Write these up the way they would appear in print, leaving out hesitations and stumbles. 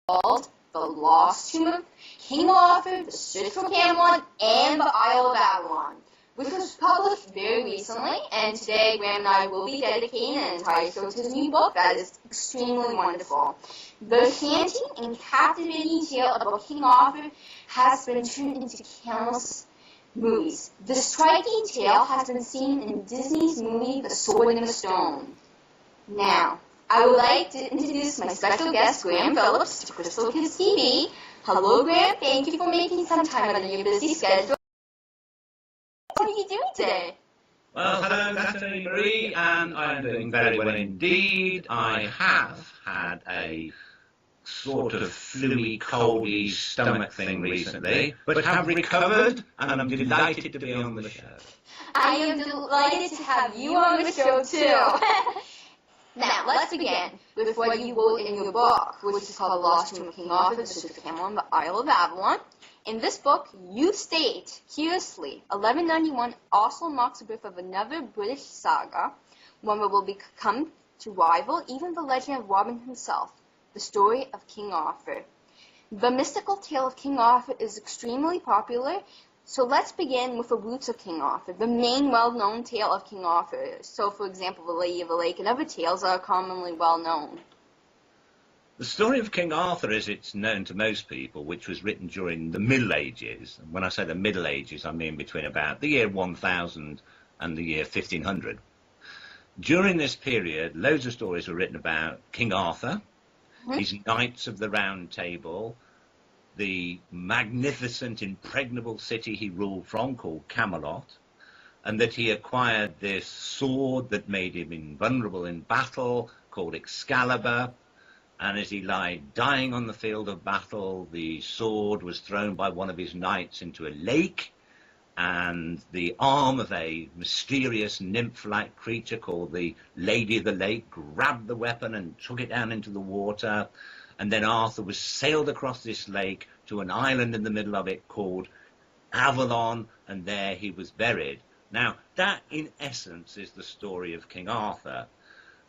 called The Lost Tomb of King Arthur, The Search for Camelot, and The Isle of Avalon, which was published very recently, and today Graham and I will be dedicating an entire show to this new book that is extremely wonderful. The enchanting and captivating tale about King Arthur has been turned into countless movies. The striking tale has been seen in Disney's movie The Sword and the Stone. Now, I would like to introduce my special guest, Graham Phillips, to Crystal Kids TV. Hello, Graham. Thank you for making some time out of your busy schedule. How are you doing today? Well, hello, Natalie Marie, and I am doing very well indeed. I have had a sort of fluey, coldy stomach thing recently, but have recovered, and I'm delighted to be on the show. I am delighted to have you on the show, too. Now, let's begin with what you wrote in your book, which is called The Lost Tomb of King Arthur, The Search for Camelot, and The Isle of Avalon. In this book, you state, curiously, 1191 also marks the birth of another British saga, one that will become to rival even the legend of Robin himself, the story of King Arthur. The mystical tale of King Arthur is extremely popular, so let's begin with the roots of King Arthur, the main well-known tale of King Arthur. So, for example, The Lady of the Lake and other tales are commonly well-known. The story of King Arthur, as it's known to most people, which was written during the Middle Ages. And when I say the Middle Ages, I mean between about the year 1000 and the year 1500. During this period, loads of stories were written about King Arthur, his Knights of the Round Table, the magnificent, impregnable city he ruled from called Camelot, and that he acquired this sword that made him invulnerable in battle called Excalibur. And as he lay dying on the field of battle, the sword was thrown by one of his knights into a lake, and the arm of a mysterious nymph-like creature called the Lady of the Lake grabbed the weapon and took it down into the water. And then Arthur was sailed across this lake to an island in the middle of it called Avalon, and there he was buried. Now, that in essence is the story of King Arthur.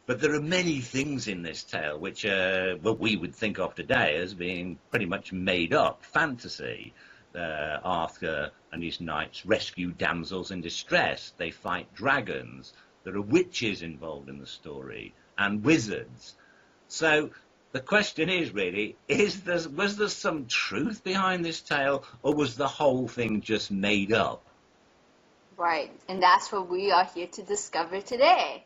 But there are many things in this tale which what we would think of today as being pretty much made up fantasy. Arthur and his knights rescue damsels in distress. They fight dragons. There are witches involved in the story and wizards. So the question is really, was there some truth behind this tale, or was the whole thing just made up? Right, and that's what we are here to discover today.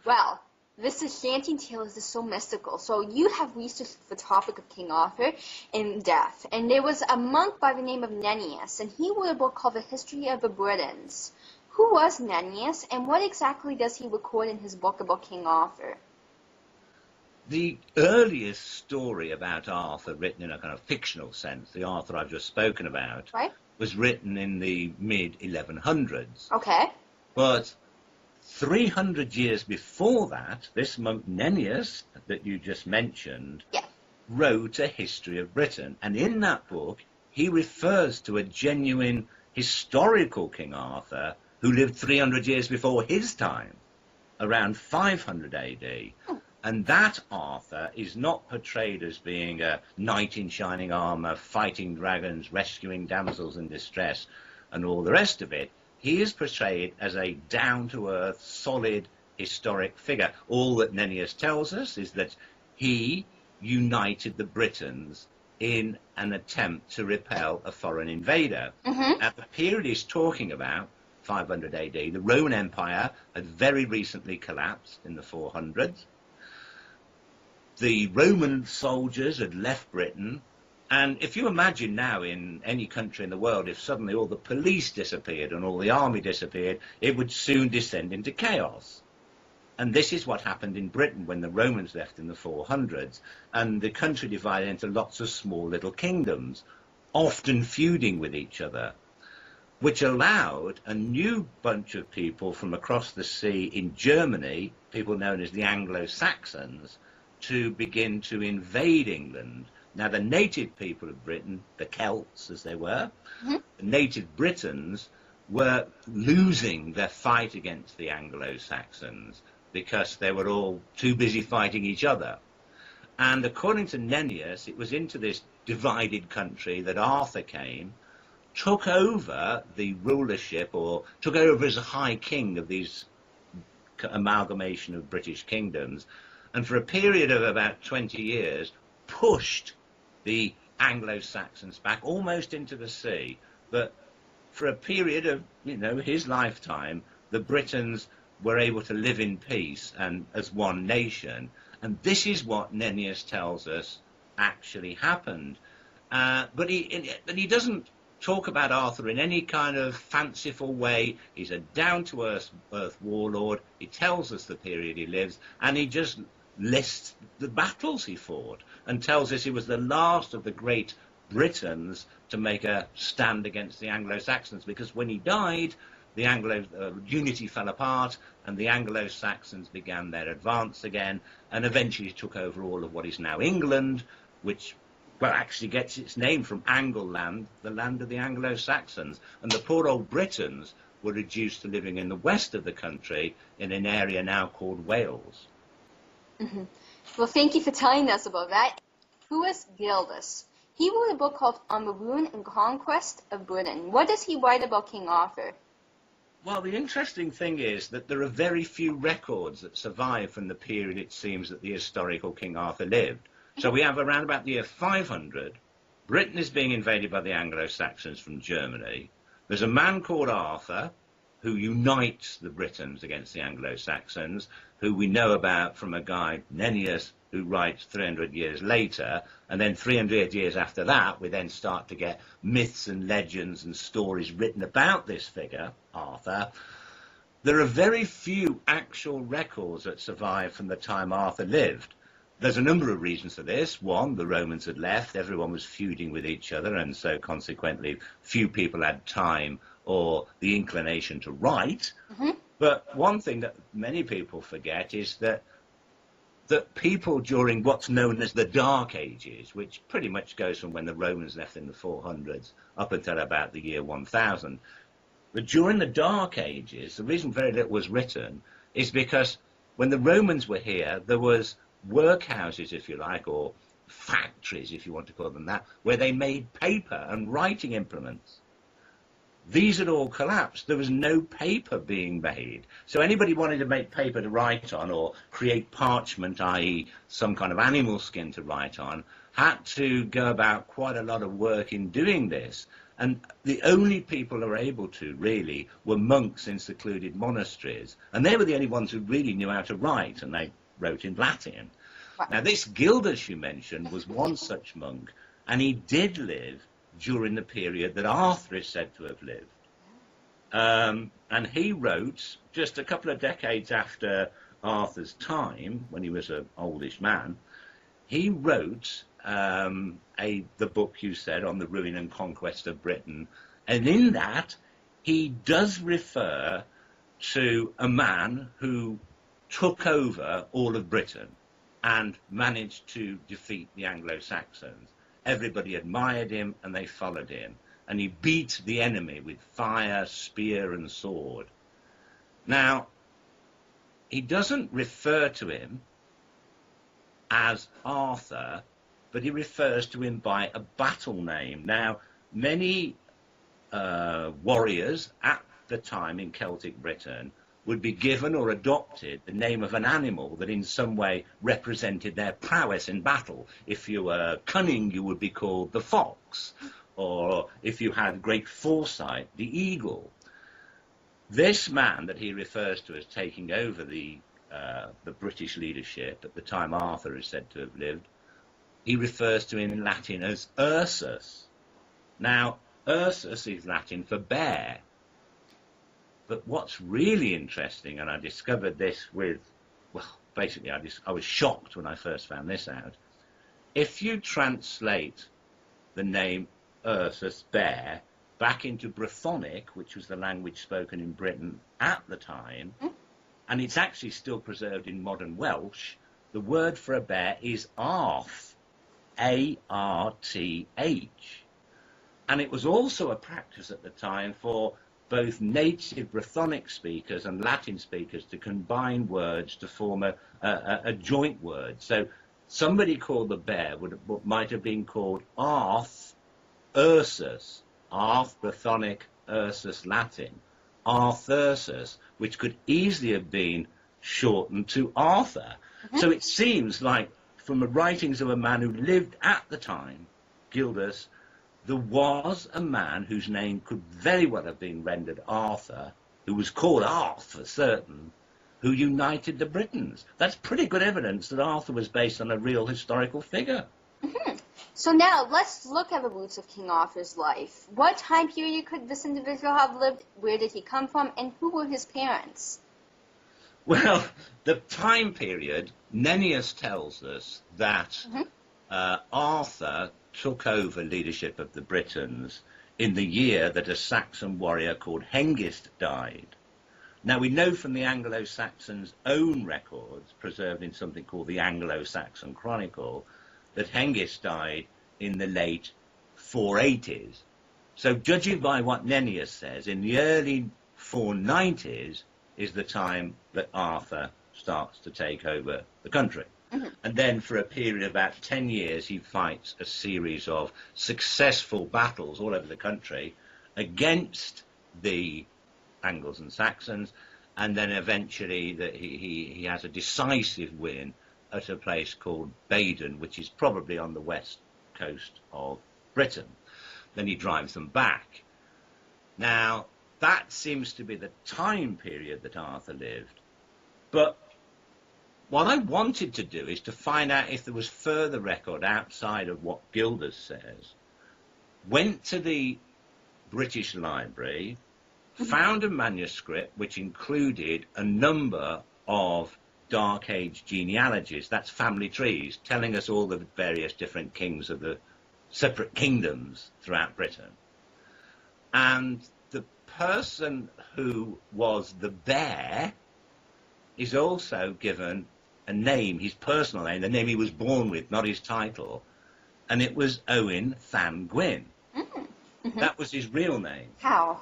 Well, this enchanting tale is just so mystical. So you have researched the topic of King Arthur in depth, and there was a monk by the name of Nennius, and he wrote a book called The History of the Britons. Who was Nennius, and what exactly does he record in his book about King Arthur? The earliest story about Arthur, written in a kind of fictional sense, the Arthur I've just spoken about, right, was written in the mid-1100s. Okay. But 300 years before that, this monk Nennius that you just mentioned wrote a history of Britain. And in that book, he refers to a genuine historical King Arthur who lived 300 years before his time, around 500 AD. And that Arthur is not portrayed as being a knight in shining armour, fighting dragons, rescuing damsels in distress, and all the rest of it. He is portrayed as a down-to-earth, solid, historic figure. All that Nennius tells us is that he united the Britons in an attempt to repel a foreign invader. At the period he's talking about, 500 AD, the Roman Empire had very recently collapsed in the 400s. The Roman soldiers had left Britain, and if you imagine now in any country in the world, if suddenly all the police disappeared and all the army disappeared, it would soon descend into chaos. And this is what happened in Britain when the Romans left in the 400s, and the country divided into lots of small little kingdoms, often feuding with each other, which allowed a new bunch of people from across the sea in Germany, people known as the Anglo-Saxons, to begin to invade England. Now, the native people of Britain, the Celts as they were, the native Britons, were losing their fight against the Anglo-Saxons because they were all too busy fighting each other. And according to Nennius, it was into this divided country that Arthur came, took over the rulership, or took over as a high king of these amalgamation of British kingdoms, and for a period of about 20 years pushed the Anglo-Saxons back almost into the sea. But for a period of, his lifetime, the Britons were able to live in peace and as one nation. And this is what Nennius tells us actually happened. But he doesn't talk about Arthur in any kind of fanciful way. He's a down-to-earth warlord. He tells us the period he lives, and he just lists the battles he fought and tells us he was the last of the great Britons to make a stand against the Anglo-Saxons, because when he died, the unity fell apart, and the Anglo-Saxons began their advance again, and eventually took over all of what is now England, which, well, actually gets its name from Angleland, the land of the Anglo-Saxons. And the poor old Britons were reduced to living in the west of the country in an area now called Wales. Mm-hmm. Well, thank you for telling us about that. Who is Gildas? He wrote a book called On the Ruin and Conquest of Britain. What does he write about King Arthur? Well, the interesting thing is that there are very few records that survive from the period it seems that the historical King Arthur lived. So we have around about the year 500, Britain is being invaded by the Anglo-Saxons from Germany. There's a man called Arthur who unites the Britons against the Anglo-Saxons, who we know about from a guy, Nennius, who writes 300 years later. And then 300 years after that, we then start to get myths and legends and stories written about this figure, Arthur. There are very few actual records that survive from the time Arthur lived. There's a number of reasons for this. One, the Romans had left, everyone was feuding with each other, and so consequently few people had time or the inclination to write. Mm-hmm. But one thing that many people forget is that people during what's known as the Dark Ages, which pretty much goes from when the Romans left in the 400s up until about the year 1000, but during the Dark Ages, the reason very little was written is because when the Romans were here, there was workhouses, if you like, or factories, if you want to call them that, where they made paper and writing implements. These had all collapsed. There was no paper being made. So anybody wanted to make paper to write on or create parchment, i.e. some kind of animal skin to write on, had to go about quite a lot of work in doing this. And the only people who were able to, really, were monks in secluded monasteries. And they were the only ones who really knew how to write, and they wrote in Latin. Now, this Gildas you mentioned was one such monk, and he did live during the period that Arthur is said to have lived. And he wrote, just a couple of decades after Arthur's time, when he was an oldish man, he wrote the book you said, On the Ruin and Conquest of Britain. And in that, he does refer to a man who took over all of Britain and managed to defeat the Anglo-Saxons. Everybody admired him and they followed him. And he beat the enemy with fire, spear and sword. Now, he doesn't refer to him as Arthur, but he refers to him by a battle name. Now, many warriors at the time in Celtic Britain would be given or adopted the name of an animal that in some way represented their prowess in battle. If you were cunning, you would be called the fox, or if you had great foresight, the eagle. This man that he refers to as taking over the British leadership at the time Arthur is said to have lived, he refers to him in Latin as Ursus. Now, Ursus is Latin for bear. But what's really interesting, and I discovered this with, well, basically I was shocked when I first found this out. If you translate the name Ursus, bear, back into Brythonic, which was the language spoken in Britain at the time, and it's actually still preserved in modern Welsh, the word for a bear is Arth, A-R-T-H. And it was also a practice at the time for both native Brythonic speakers and Latin speakers to combine words to form a joint word. So somebody called the bear might have been called Arth Ursus, Arth Brythonic, Ursus Latin, Arthursus, which could easily have been shortened to Arthur. So it seems like, from the writings of a man who lived at the time, Gildas, there was a man whose name could very well have been rendered Arthur, who was called Arth for certain, who united the Britons. That's pretty good evidence that Arthur was based on a real historical figure. So now, let's look at the roots of King Arthur's life. What time period could this individual have lived? Where did he come from? And who were his parents? Well, the time period, Nennius tells us that Arthur took over leadership of the Britons in the year that a Saxon warrior called Hengist died. Now, we know from the Anglo-Saxons' own records, preserved in something called the Anglo-Saxon Chronicle, that Hengist died in the late 480s. So, judging by what Nennius says, in the early 490s is the time that Arthur starts to take over the country. And then for a period of about 10 years, he fights a series of successful battles all over the country against the Angles and Saxons, and then eventually he has a decisive win at a place called Baden, which is probably on the west coast of Britain. Then he drives them back. Now, that seems to be the time period that Arthur lived. But what I wanted to do is to find out if there was further record outside of what Gildas says. Went to the British Library, found a manuscript which included a number of Dark Age genealogies, that's family trees, telling us all the various different kings of the separate kingdoms throughout Britain. And the person who was the bear is also given a name, his personal name, the name he was born with, not his title, and it was Owen Llan Gwyn. That was his real name. How?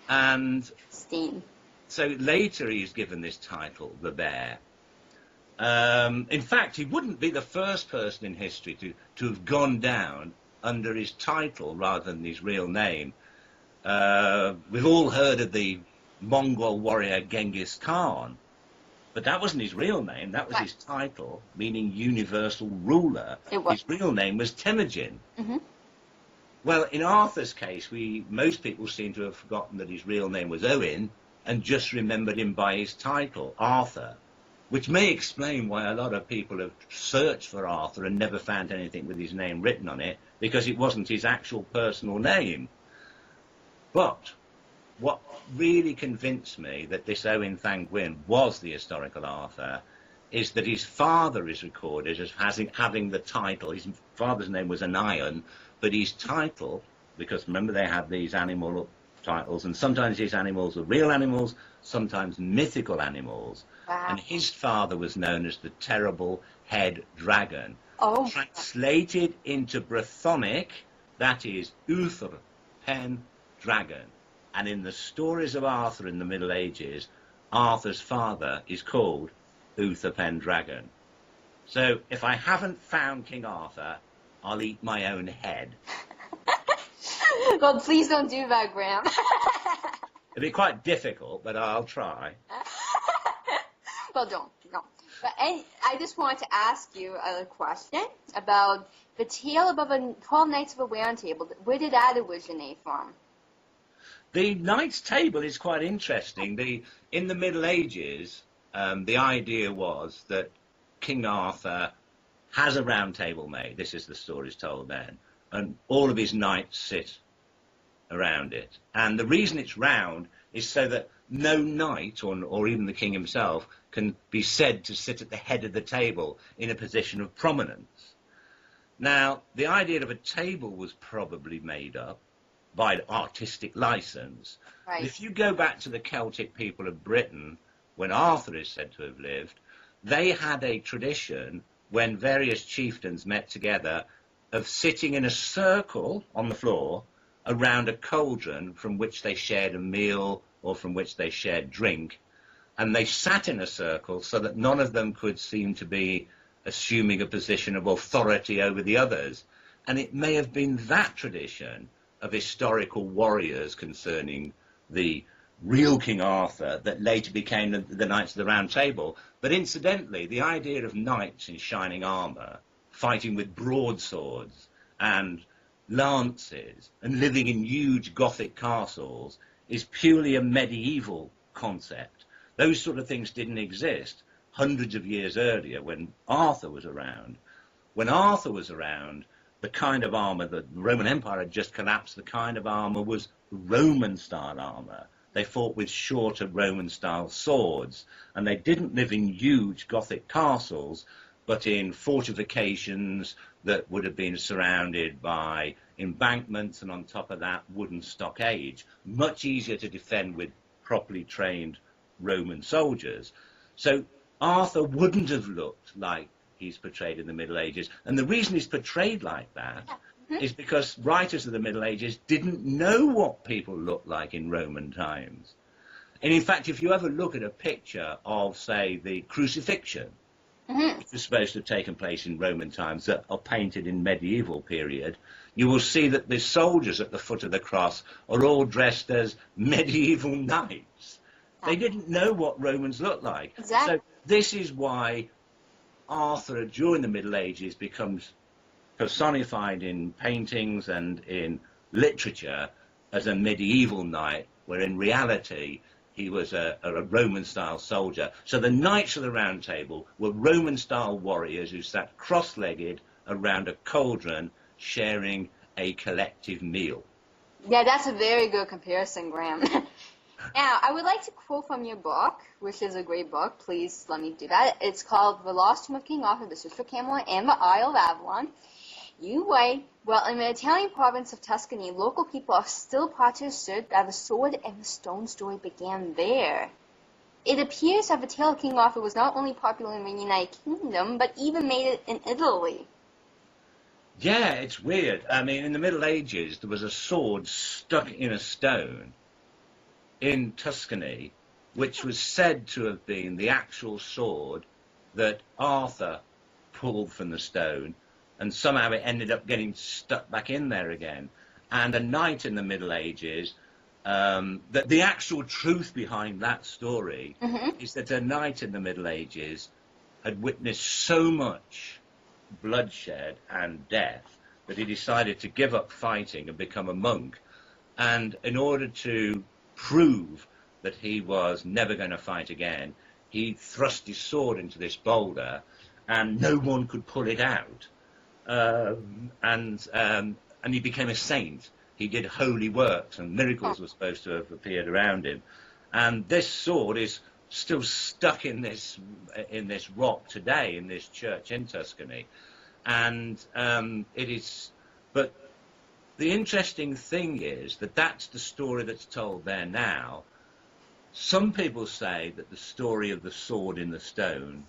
And Steen. so later he's given this title, the Bear. In fact, he wouldn't be the first person in history to have gone down under his title rather than his real name. We've all heard of the Mongol warrior Genghis Khan, but that wasn't his real name. That was his title, meaning universal ruler. His real name was Temujin. Well, in Arthur's case, most people seem to have forgotten that his real name was Owen and just remembered him by his title, Arthur, which may explain why a lot of people have searched for Arthur and never found anything with his name written on it, because it wasn't his actual personal name. But what really convinced me that this Owen Llan Gwyn was the historical Arthur is that his father is recorded as having the title. His father's name was Anion, but his title, because remember they had these animal titles, and sometimes these animals were real animals, sometimes mythical animals. Wow. And his father was known as the Terrible Head Dragon. Oh. Translated into Brythonic, that is Uther Pen Dragon. And in the stories of Arthur in the Middle Ages, Arthur's father is called Uther Pen Dragon. So if I haven't found King Arthur, I'll eat my own head. Well, please don't do that, Graham. It'll be quite difficult, but I'll try. Well, don't. No. But I just wanted to ask you a question about the tale about the 12 Knights of the Round Table. Where did that originate from? The Knights Table is quite interesting. In the Middle Ages, the idea was that King Arthur has a round table made. This is the stories told then. And all of his knights sit around it. And the reason it's round is so that no knight, or even the king himself, can be said to sit at the head of the table in a position of prominence. Now, the idea of a table was probably made up by artistic license. Right. If you go back to the Celtic people of Britain, when Arthur is said to have lived, they had a tradition when various chieftains met together of sitting in a circle on the floor around a cauldron from which they shared a meal or from which they shared drink, and they sat in a circle so that none of them could seem to be assuming a position of authority over the others. And it may have been that tradition of historical warriors concerning the real King Arthur that later became the Knights of the Round Table. But incidentally, the idea of knights in shining armour, fighting with broadswords and lances and living in huge Gothic castles is purely a medieval concept. Those sort of things didn't exist hundreds of years earlier when Arthur was around. When Arthur was around, the kind of armour, the Roman Empire had just collapsed, the kind of armour was Roman-style armour. They fought with shorter Roman-style swords, and they didn't live in huge Gothic castles, but in fortifications that would have been surrounded by embankments, and on top of that, wooden stockades. Much easier to defend with properly trained Roman soldiers. So Arthur wouldn't have looked like he's portrayed in the Middle Ages. And the reason he's portrayed like that is because writers of the Middle Ages didn't know what people looked like in Roman times. And in fact, if you ever look at a picture of, say, the crucifixion, which was supposed to have taken place in Roman times, that are painted in medieval period, you will see that the soldiers at the foot of the cross are all dressed as medieval knights. They didn't know what Romans looked like. Exactly. So this is why Arthur, during the Middle Ages, becomes personified in paintings and in literature as a medieval knight, where in reality he was a Roman-style soldier. So the Knights of the Round Table were Roman-style warriors who sat cross-legged around a cauldron sharing a collective meal. Yeah, that's a very good comparison, Graham. Now, I would like to quote from your book, which is a great book. Please let me do that. It's called The Lost Tomb of King Arthur, the Sister of Camelot, and the Isle of Avalon. You write, well, in the Italian province of Tuscany, local people are still proud to assert that the sword and the stone story began there. It appears that the tale of King Arthur was not only popular in the United Kingdom, but even made it in Italy. Yeah, it's weird. I mean, in the Middle Ages, there was a sword stuck in a stone in Tuscany, which was said to have been the actual sword that Arthur pulled from the stone, and somehow it ended up getting stuck back in there again. And a knight in the Middle Ages, that the actual truth behind that story is that a knight in the Middle Ages had witnessed so much bloodshed and death that he decided to give up fighting and become a monk. And in order to prove that he was never going to fight again, he thrust his sword into this boulder and no one could pull it out. And he became a saint. He did holy works and miracles were supposed to have appeared around him. And this sword is still stuck in this rock today, in this church in Tuscany. And it is, but the interesting thing is that that's the story that's told there now. Some people say that the story of the sword in the stone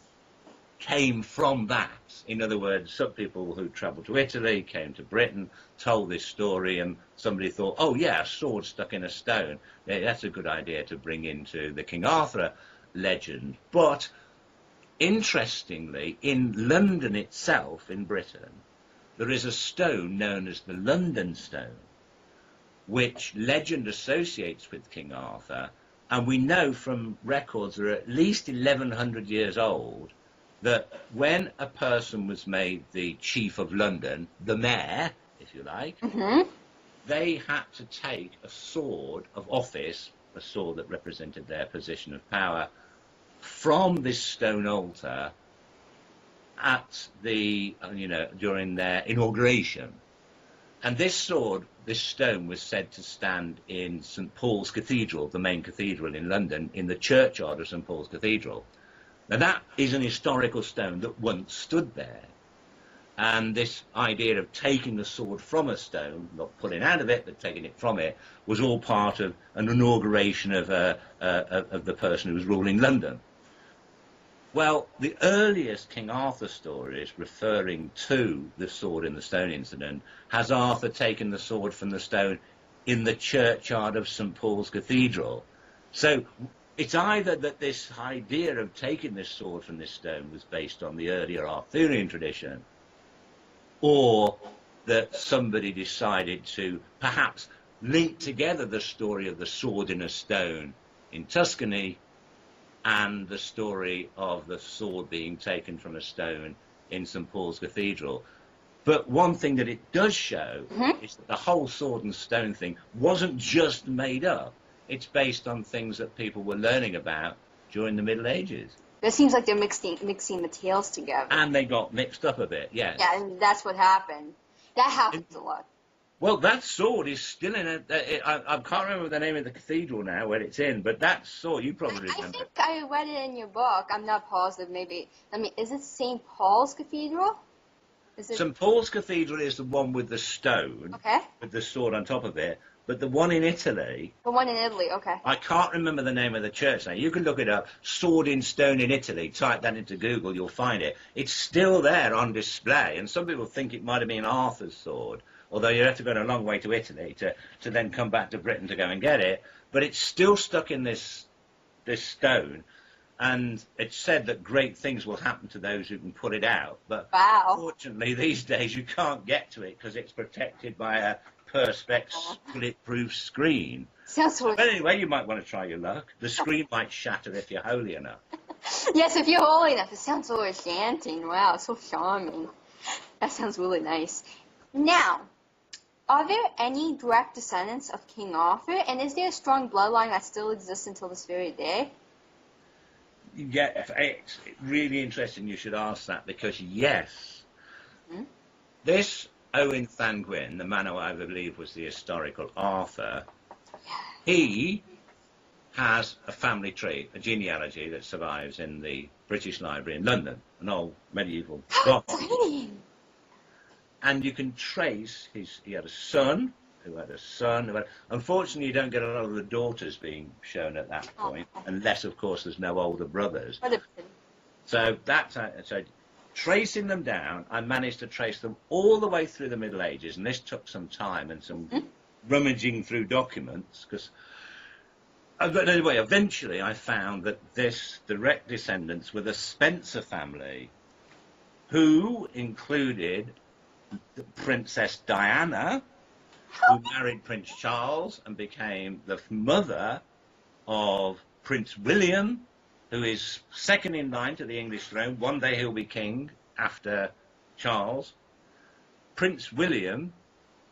came from that. In other words, some people who travelled to Italy, came to Britain, told this story, and somebody thought, oh yeah, a sword stuck in a stone. Yeah, that's a good idea to bring into the King Arthur legend. But interestingly, in London itself, in Britain, there is a stone known as the London Stone, which legend associates with King Arthur, and we know from records that are at least 1,100 years old that when a person was made the Chief of London, the mayor, if you like, they had to take a sword of office, a sword that represented their position of power, from this stone altar at the, during their inauguration. And this sword, this stone, was said to stand in St. Paul's Cathedral, the main cathedral in London, in the churchyard of St. Paul's Cathedral. Now that is an historical stone that once stood there. And this idea of taking the sword from a stone, not pulling out of it, but taking it from it, was all part of an inauguration of the person who was ruling London. Well, the earliest King Arthur stories referring to the sword in the stone incident has Arthur taken the sword from the stone in the churchyard of St. Paul's Cathedral. So it's either that this idea of taking this sword from this stone was based on the earlier Arthurian tradition, or that somebody decided to perhaps link together the story of the sword in a stone in Tuscany and the story of the sword being taken from a stone in St. Paul's Cathedral. But one thing that it does show is that the whole sword and stone thing wasn't just made up. It's based on things that people were learning about during the Middle Ages. It seems like they're mixing the tales together. And they got mixed up a bit, yes. Yeah, and that's what happened. That happens a lot. Well, that sword is still in I can't remember the name of the cathedral now where it's in, but that sword, you probably remember. I think I read it in your book. I'm not positive, maybe. I mean, is it St. Paul's Cathedral? St. Paul's Cathedral is the one with the stone, with the sword on top of it, but the one in Italy... The one in Italy, okay. I can't remember the name of the church now. You can look it up, sword in stone in Italy. Type that into Google, you'll find it. It's still there on display, and some people think it might have been Arthur's sword, although you have to go a long way to Italy to then come back to Britain to go and get it. But it's still stuck in this stone, and it's said that great things will happen to those who can put it out. But unfortunately, these days you can't get to it because it's protected by a perspex split-proof screen. But anyway, you might want to try your luck. The screen might shatter if you're holy enough. Yes, if you're holy enough. It sounds so enchanting. Wow, so charming. That sounds really nice. Now, are there any direct descendants of King Arthur? And is there a strong bloodline that still exists until this very day? Yeah, it's really interesting you should ask that, because yes, this Owen Llangwyn, the man who I believe was the historical Arthur, he has a family tree, a genealogy that survives in the British Library in London, an old medieval document. And you can trace he had a son, who had a son. Unfortunately, you don't get a lot of the daughters being shown at that point, unless, of course, there's no older brothers. So tracing them down, I managed to trace them all the way through the Middle Ages, and this took some time and some rummaging through documents, because... But anyway, eventually I found that this direct descendants were the Spencer family, who included the Princess Diana, who married Prince Charles and became the mother of Prince William, who is second in line to the English throne. One day he'll be king after Charles. Prince William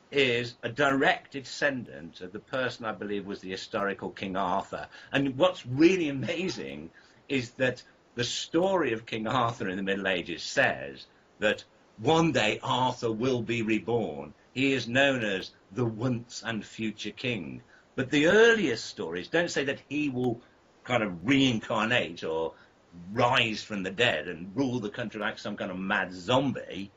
is a direct descendant of the person I believe was the historical King Arthur. And what's really amazing is that the story of King Arthur in the Middle Ages says that one day Arthur will be reborn. He is known as the once and future king. But the earliest stories don't say that he will kind of reincarnate or rise from the dead and rule the country like some kind of mad zombie.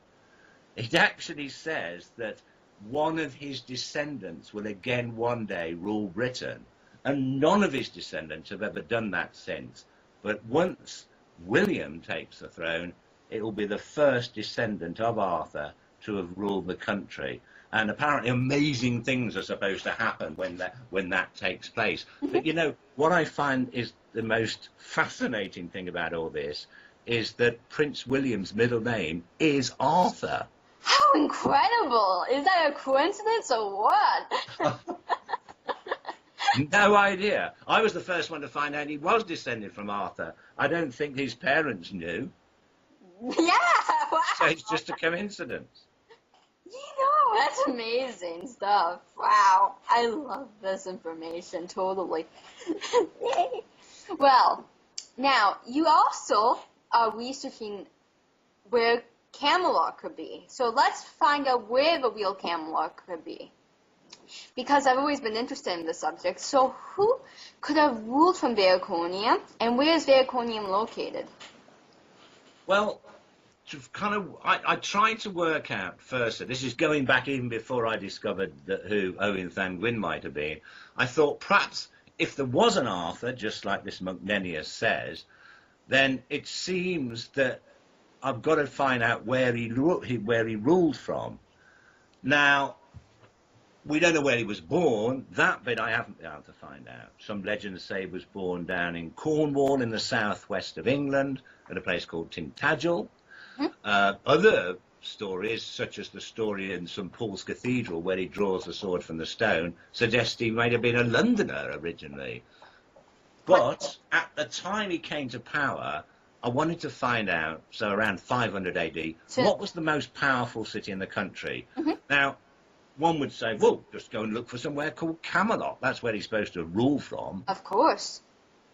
It actually says that one of his descendants will again one day rule Britain. And none of his descendants have ever done that since. But once William takes the throne, it will be the first descendant of Arthur to have ruled the country. And apparently amazing things are supposed to happen when that takes place. But, you know, what I find is the most fascinating thing about all this is that Prince William's middle name is Arthur. How incredible! Is that a coincidence or what? No idea. I was the first one to find out he was descended from Arthur. I don't think his parents knew. Yeah, wow. So it's just a coincidence. You know, that's amazing stuff. Wow, I love this information, totally. Yay. Well, now, you also are researching where Camelot could be. So let's find out where the real Camelot could be. Because I've always been interested in this subject. So who could have ruled from Vericonium, and where is Vericonium located? Well, I tried to work out first, this is going back even before I discovered who Owen Llangwyn might have been. I thought perhaps if there was an Arthur, just like this monk Nennius says, then it seems that I've got to find out where he ruled from. Now, we don't know where he was born. That bit I haven't been able to find out. Some legends say he was born down in Cornwall in the southwest of England at a place called Tintagel. Other stories, such as the story in St Paul's Cathedral where he draws the sword from the stone, suggest he might have been a Londoner originally. But at the time he came to power, I wanted to find out, so around 500 AD, what was the most powerful city in the country? Now, one would say, well, just go and look for somewhere called Camelot. That's where he's supposed to rule from. Of course.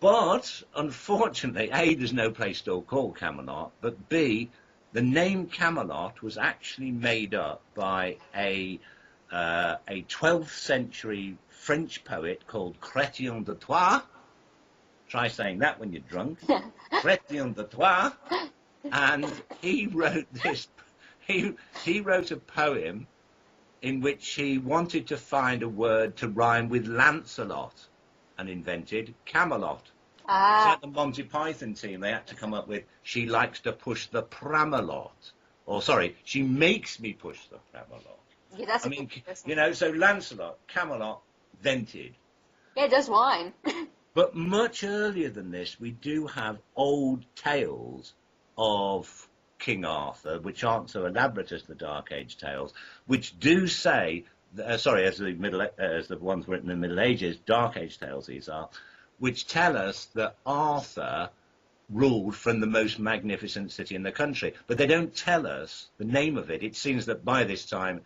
But, unfortunately, A, there's no place still called Camelot, but B, the name Camelot was actually made up by a 12th century French poet called Chrétien de Troyes. Try saying that when you're drunk. Chrétien de Troyes. And he wrote this, he wrote a poem in which he wanted to find a word to rhyme with Lancelot and invented Camelot. So at the Monty Python team, they had to come up with, she likes to push the Pramelot. Or, sorry, she makes me push the Pramelot. Yeah, that's you know, so Lancelot, Camelot, invented. Yeah, it does rhyme. But much earlier than this, we do have old tales of King Arthur, which aren't so elaborate as the Dark Age tales, which do say, as the ones written in the Middle Ages, Dark Age tales these are, which tell us that Arthur ruled from the most magnificent city in the country. But they don't tell us the name of it. It seems that by this time,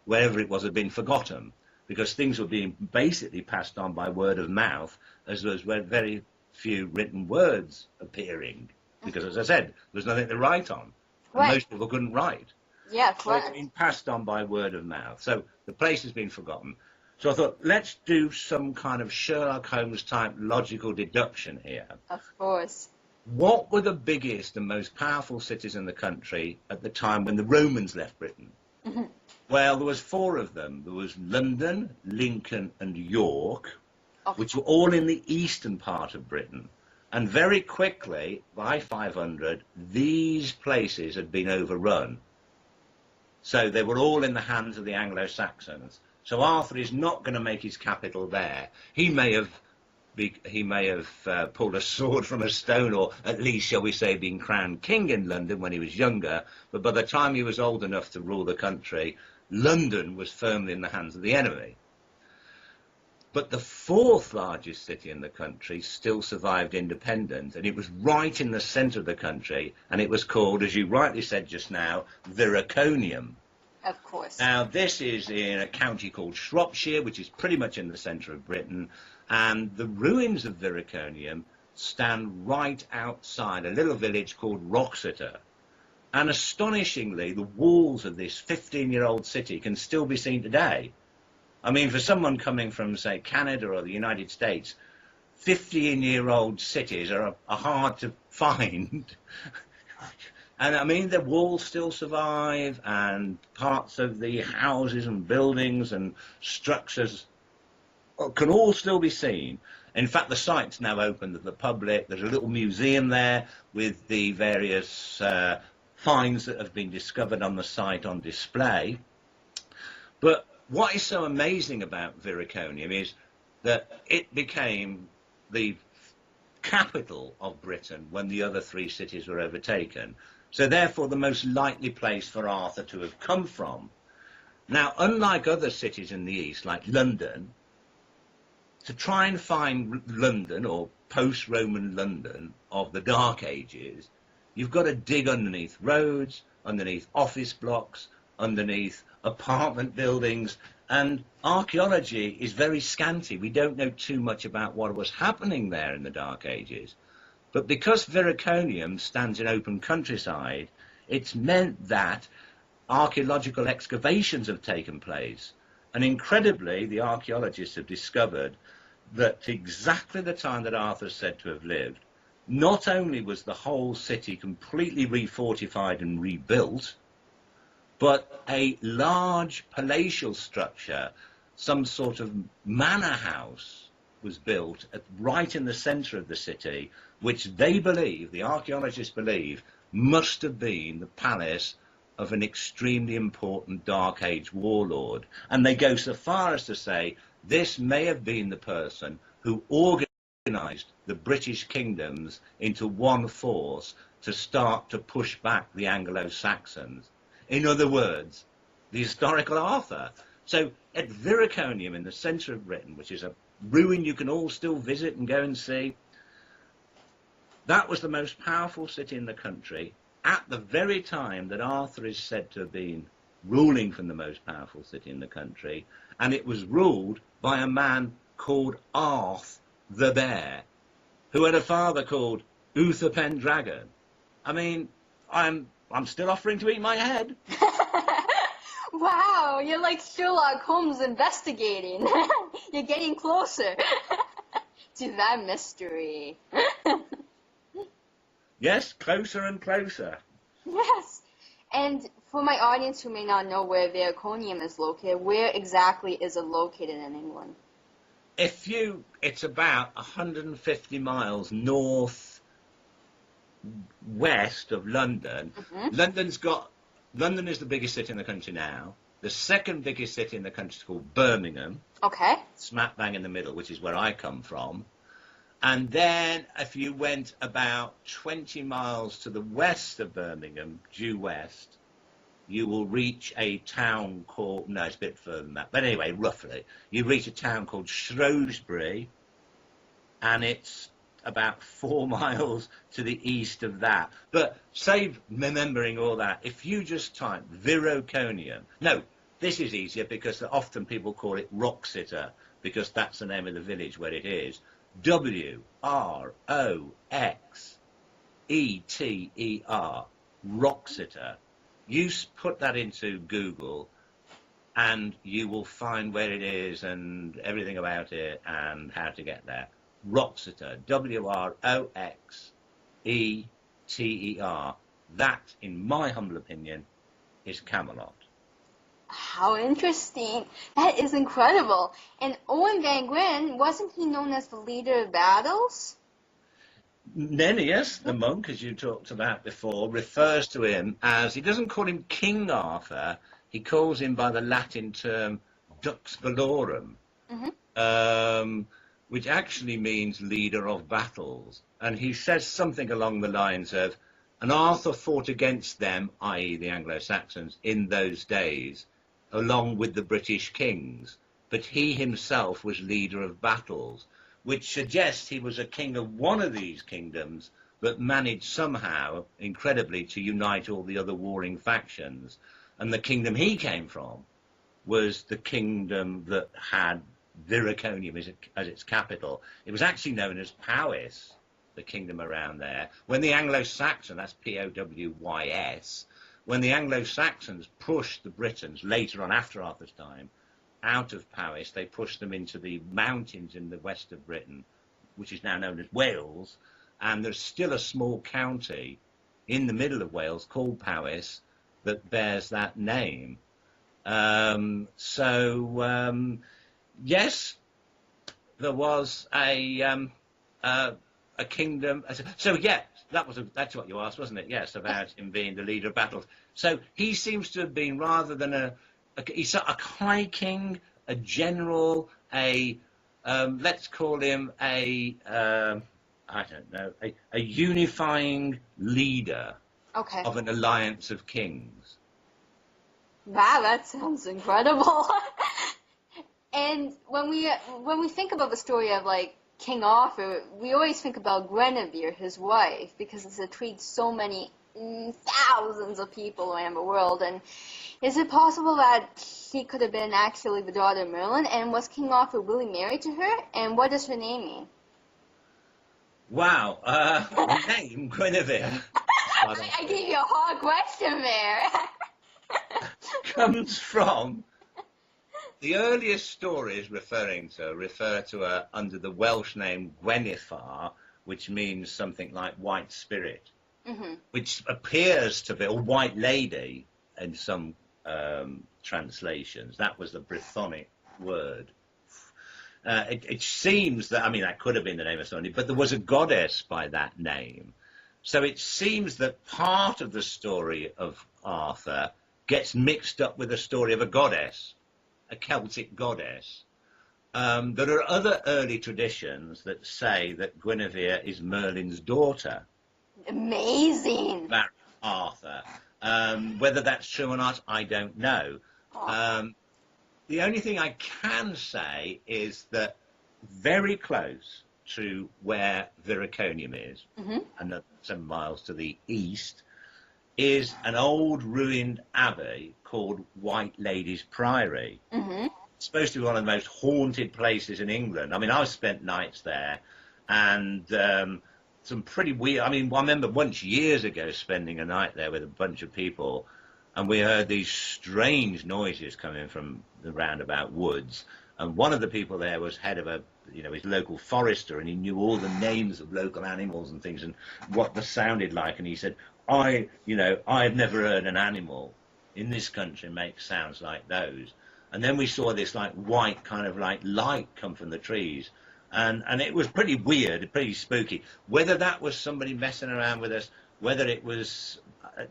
wherever it was had been forgotten, because things were being basically passed on by word of mouth, as there was very few written words appearing. Because, as I said, there was nothing to write on. And most people couldn't write. Yeah, so it's been passed on by word of mouth. So the place has been forgotten. So I thought, let's do some kind of Sherlock Holmes type logical deduction here. Of course. What were the biggest and most powerful cities in the country at the time when the Romans left Britain? Well, there was 4 of them. There was London, Lincoln and York, which were all in the eastern part of Britain. And very quickly, by 500, these places had been overrun. So they were all in the hands of the Anglo-Saxons. So Arthur is not going to make his capital there. He may have pulled a sword from a stone, or at least, shall we say, been crowned king in London when he was younger. But by the time he was old enough to rule the country, London was firmly in the hands of the enemy. But the 4th largest city in the country still survived independent, and it was right in the centre of the country, and it was called, as you rightly said just now, Viraconium. Of course. Now, this is in a county called Shropshire, which is pretty much in the centre of Britain, and the ruins of Viraconium stand right outside a little village called Wroxeter. And astonishingly, the walls of this 15-year-old city can still be seen today. I mean, for someone coming from, say, Canada or the United States, 15-year-old cities are hard to find. And, I mean, the walls still survive, and parts of the houses and buildings and structures can all still be seen. In fact, the site's now open to the public. There's a little museum there with the various finds that have been discovered on the site on display. But what is so amazing about Viraconium is that it became the capital of Britain when the other 3 cities were overtaken. So therefore the most likely place for Arthur to have come from. Now, unlike other cities in the east, like London, to try and find London, or post-Roman London of the Dark Ages, you've got to dig underneath roads, underneath office blocks, underneath apartment buildings, and archaeology is very scanty. We don't know too much about what was happening there in the Dark Ages. But because Viraconium stands in open countryside, it's meant that archaeological excavations have taken place. And incredibly, the archaeologists have discovered that exactly the time that Arthur's said to have lived, not only was the whole city completely refortified and rebuilt, but a large palatial structure, some sort of manor house, was built right in the centre of the city, which they believe, the archaeologists believe, must have been the palace of an extremely important Dark Age warlord. And they go so far as to say this may have been the person who organised the British kingdoms into one force to start to push back the Anglo-Saxons. In other words, the historical Arthur. So at Viraconium in the centre of Britain, which is a ruin you can all still visit and go and see, that was the most powerful city in the country at the very time that Arthur is said to have been ruling from the most powerful city in the country, and it was ruled by a man called Arth the Bear, who had a father called Uther Pendragon. I mean, I'm still offering to eat my head. Wow, you're like Sherlock Holmes investigating. You're getting closer to that mystery. Yes, closer and closer. Yes. And for my audience who may not know where Viraconium is located, where exactly is it located in England? It's about 150 miles north west of London. Mm-hmm. London is the biggest city in the country now. The second biggest city in the country is called Birmingham. Okay. Smack bang in the middle, which is where I come from. And then if you went about 20 miles to the west of Birmingham, due west, you will reach a town called, no, it's a bit further than that, but anyway, roughly, you reach a town called Shrewsbury, and it's about 4 miles to the east of that. But save remembering all that, if you just type Viraconium, no, this is easier because often people call it Wroxeter, because that's the name of the village where it is. Wroxeter, Wroxeter. You put that into Google and you will find where it is and everything about it and how to get there. Wroxeter, Wroxeter. That, in my humble opinion, is Camelot. How interesting. That is incredible. And Owen Van Gogh, wasn't he known as the leader of battles? Nennius, the monk, as you talked about before, refers to him as, he doesn't call him King Arthur, he calls him by the Latin term Dux Vallorum, which actually means leader of battles. And he says something along the lines of, and Arthur fought against them, i.e. the Anglo-Saxons, in those days, along with the British kings, but he himself was leader of battles, which suggests he was a king of one of these kingdoms, but managed somehow, incredibly, to unite all the other warring factions. And the kingdom he came from was the kingdom that had Viraconium as its capital. It was actually known as Powys, the kingdom around there. When the Anglo-Saxon, that's Powys, when the Anglo-Saxons pushed the Britons, later on after Arthur's time, out of Powys, they pushed them into the mountains in the west of Britain, which is now known as Wales, and there's still a small county in the middle of Wales called Powys that bears that name. Yes, there was a kingdom. So yeah, that's what you asked, wasn't it? Yes, about him being the leader of battles. So he seems to have been, rather than he's a high king, a general, let's call him I don't know, a unifying leader of an alliance of kings. Wow, that sounds incredible. And when we think about the story of like King Arthur, we always think about Guinevere, his wife, because it's intrigued so many thousands of people around the world. And is it possible that she could have been actually the daughter of Merlin? And was King Arthur really married to her? And what does her name mean? Wow, name Guinevere. I gave you a hard question there. Comes from the earliest stories refer to her under the Welsh name Gwenhwyfar, which means something like white spirit, which appears to be, or white lady in some translations. That was the Brythonic word. It seems that, I mean, that could have been the name of somebody, but there was a goddess by that name. So it seems that part of the story of Arthur gets mixed up with the story of a goddess, a Celtic goddess. There are other early traditions that say that Guinevere is Merlin's daughter. Amazing. Married Arthur. Whether that's true or not, I don't know. The only thing I can say is that very close to where Viraconium is, another 7 miles to the east, is an old ruined abbey called White Lady's Priory. It's supposed to be one of the most haunted places in England. I mean, I've spent nights there, and some pretty weird... I mean, I remember once years ago spending a night there with a bunch of people, and we heard these strange noises coming from the roundabout woods. And one of the people there was head of his local forester, and he knew all the names of local animals and things and what they sounded like. And he said, I've never heard an animal in this country make sounds like those. And then we saw this like white kind of like light come from the trees. And it was pretty weird, pretty spooky. Whether that was somebody messing around with us, whether it was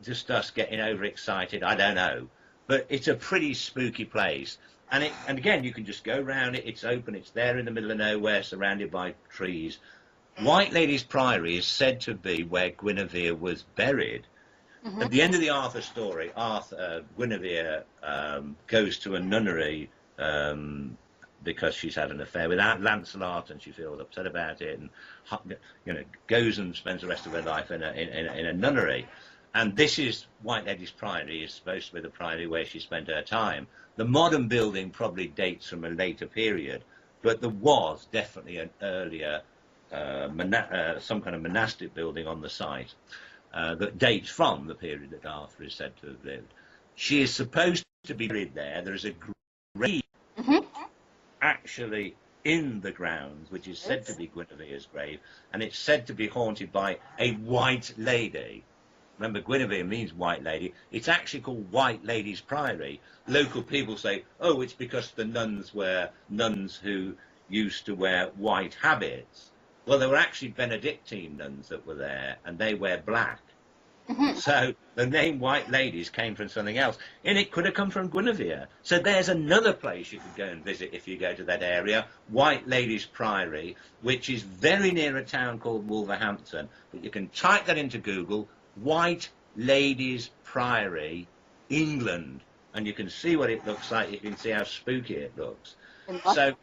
just us getting overexcited, I don't know. But it's a pretty spooky place. And again, you can just go around it. It's open. It's there in the middle of nowhere, surrounded by trees. White Lady's Priory is said to be where Guinevere was buried. At the end of the Arthur story, Guinevere goes to a nunnery because she's had an affair with Lancelot, and she feels upset about it, and goes and spends the rest of her life in a nunnery. And this is White Lady's Priory, is supposed to be the priory where she spent her time. The modern building probably dates from a later period, but there was definitely an earlier some kind of monastic building on the site that dates from the period that Arthur is said to have lived. She is supposed to be buried there. There is a grave actually in the grounds, which is said to be Guinevere's grave, and it's said to be haunted by a white lady. Remember, Guinevere means white lady. It's actually called White Lady's Priory. Local people say, oh, it's because the nuns were nuns who used to wear white habits. Well, there were actually Benedictine nuns that were there, and they wear black. So the name White Ladies came from something else. And it could have come from Guinevere. So there's another place you could go and visit if you go to that area, White Ladies Priory, which is very near a town called Wolverhampton. But you can type that into Google, White Ladies Priory, England, and you can see what it looks like. You can see how spooky it looks. So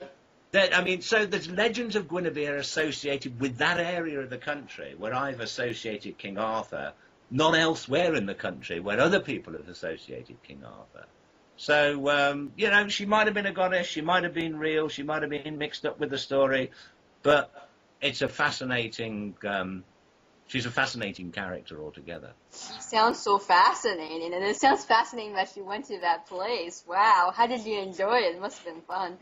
there's legends of Guinevere associated with that area of the country where I've associated King Arthur, not elsewhere in the country where other people have associated King Arthur. So, she might have been a goddess, she might have been real, she might have been mixed up with the story, but it's a fascinating... she's a fascinating character altogether. She sounds so fascinating, and it sounds fascinating that she went to that place. Wow, how did you enjoy it? It must have been fun.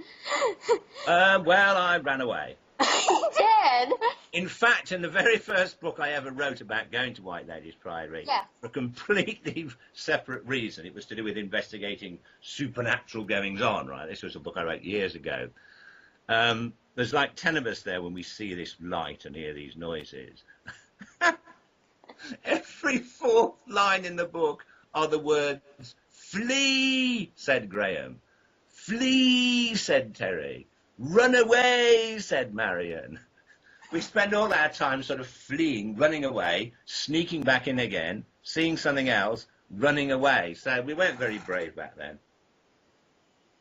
Well, I ran away. You did? In fact, in the very first book I ever wrote about going to White Lady's Priory, for a completely separate reason, it was to do with investigating supernatural goings-on, right? This was a book I wrote years ago. There's like 10 of us there when we see this light and hear these noises. Every fourth line in the book are the words, "Flee," said Graham. "Flee," said Terry. "Run away," said Marion. We spend all our time sort of fleeing, running away, sneaking back in again, seeing something else, running away. So we weren't very brave back then.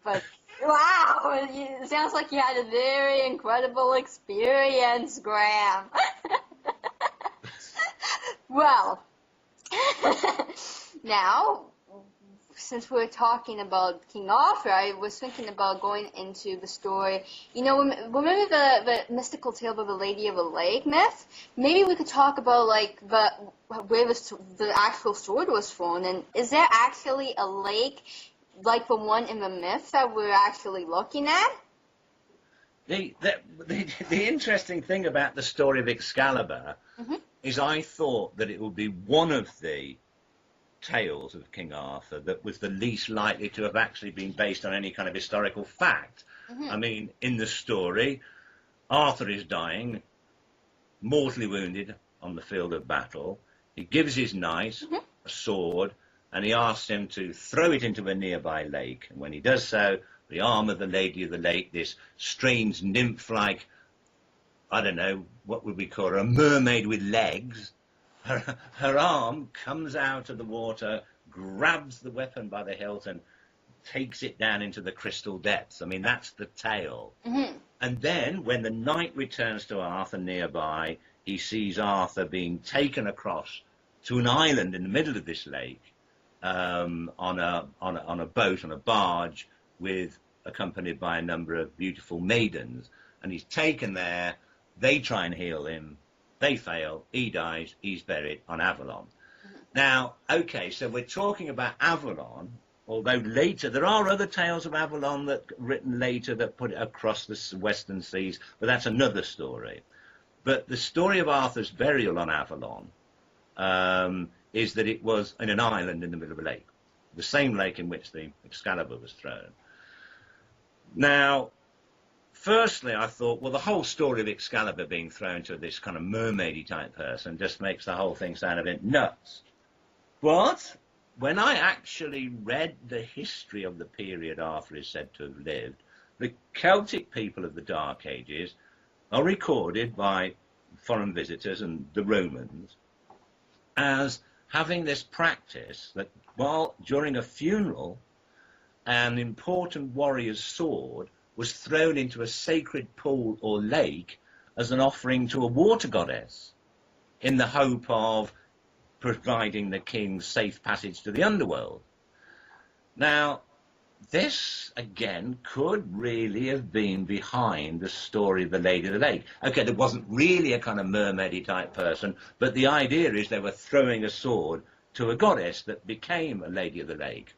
But, wow, it sounds like you had a very incredible experience, Graham. Well, now, since we're talking about King Arthur, I was thinking about going into the story. Remember the mystical tale of the Lady of the Lake myth? Maybe we could talk about where the actual sword was thrown. And is there actually a lake like the one in the myth that we're actually looking at? The interesting thing about the story of Excalibur is I thought that it would be one of the tales of King Arthur that was the least likely to have actually been based on any kind of historical fact. I mean, in the story, Arthur is dying, mortally wounded on the field of battle. He gives his knight a sword, and he asks him to throw it into a nearby lake. And when he does so, the arm of the Lady of the Lake, this strange nymph-like, I don't know, what would we call her, a mermaid with legs, her arm comes out of the water, grabs the weapon by the hilt and takes it down into the crystal depths. I mean, that's the tale. Mm-hmm. And then, when the knight returns to Arthur nearby, he sees Arthur being taken across to an island in the middle of this lake on a boat, on a barge, accompanied by a number of beautiful maidens. And he's taken there. They try and heal him. They fail. He dies. He's buried on Avalon. Mm-hmm. Now, okay, so we're talking about Avalon, although later there are other tales of Avalon that written later that put it across the western seas, but that's another story. But the story of Arthur's burial on Avalon is that it was in an island in the middle of a lake, the same lake in which the Excalibur was thrown. Now, firstly, I thought, well, the whole story of Excalibur being thrown to this kind of mermaidy type person just makes the whole thing sound a bit nuts. But when I actually read the history of the period Arthur is said to have lived, the Celtic people of the Dark Ages are recorded by foreign visitors and the Romans as having this practice that while during a funeral an important warrior's sword was thrown into a sacred pool or lake as an offering to a water goddess in the hope of providing the king safe passage to the underworld. Now, this, again, could really have been behind the story of the Lady of the Lake. Okay, there wasn't really a kind of mermaidy type person, but the idea is they were throwing a sword to a goddess that became a Lady of the Lake.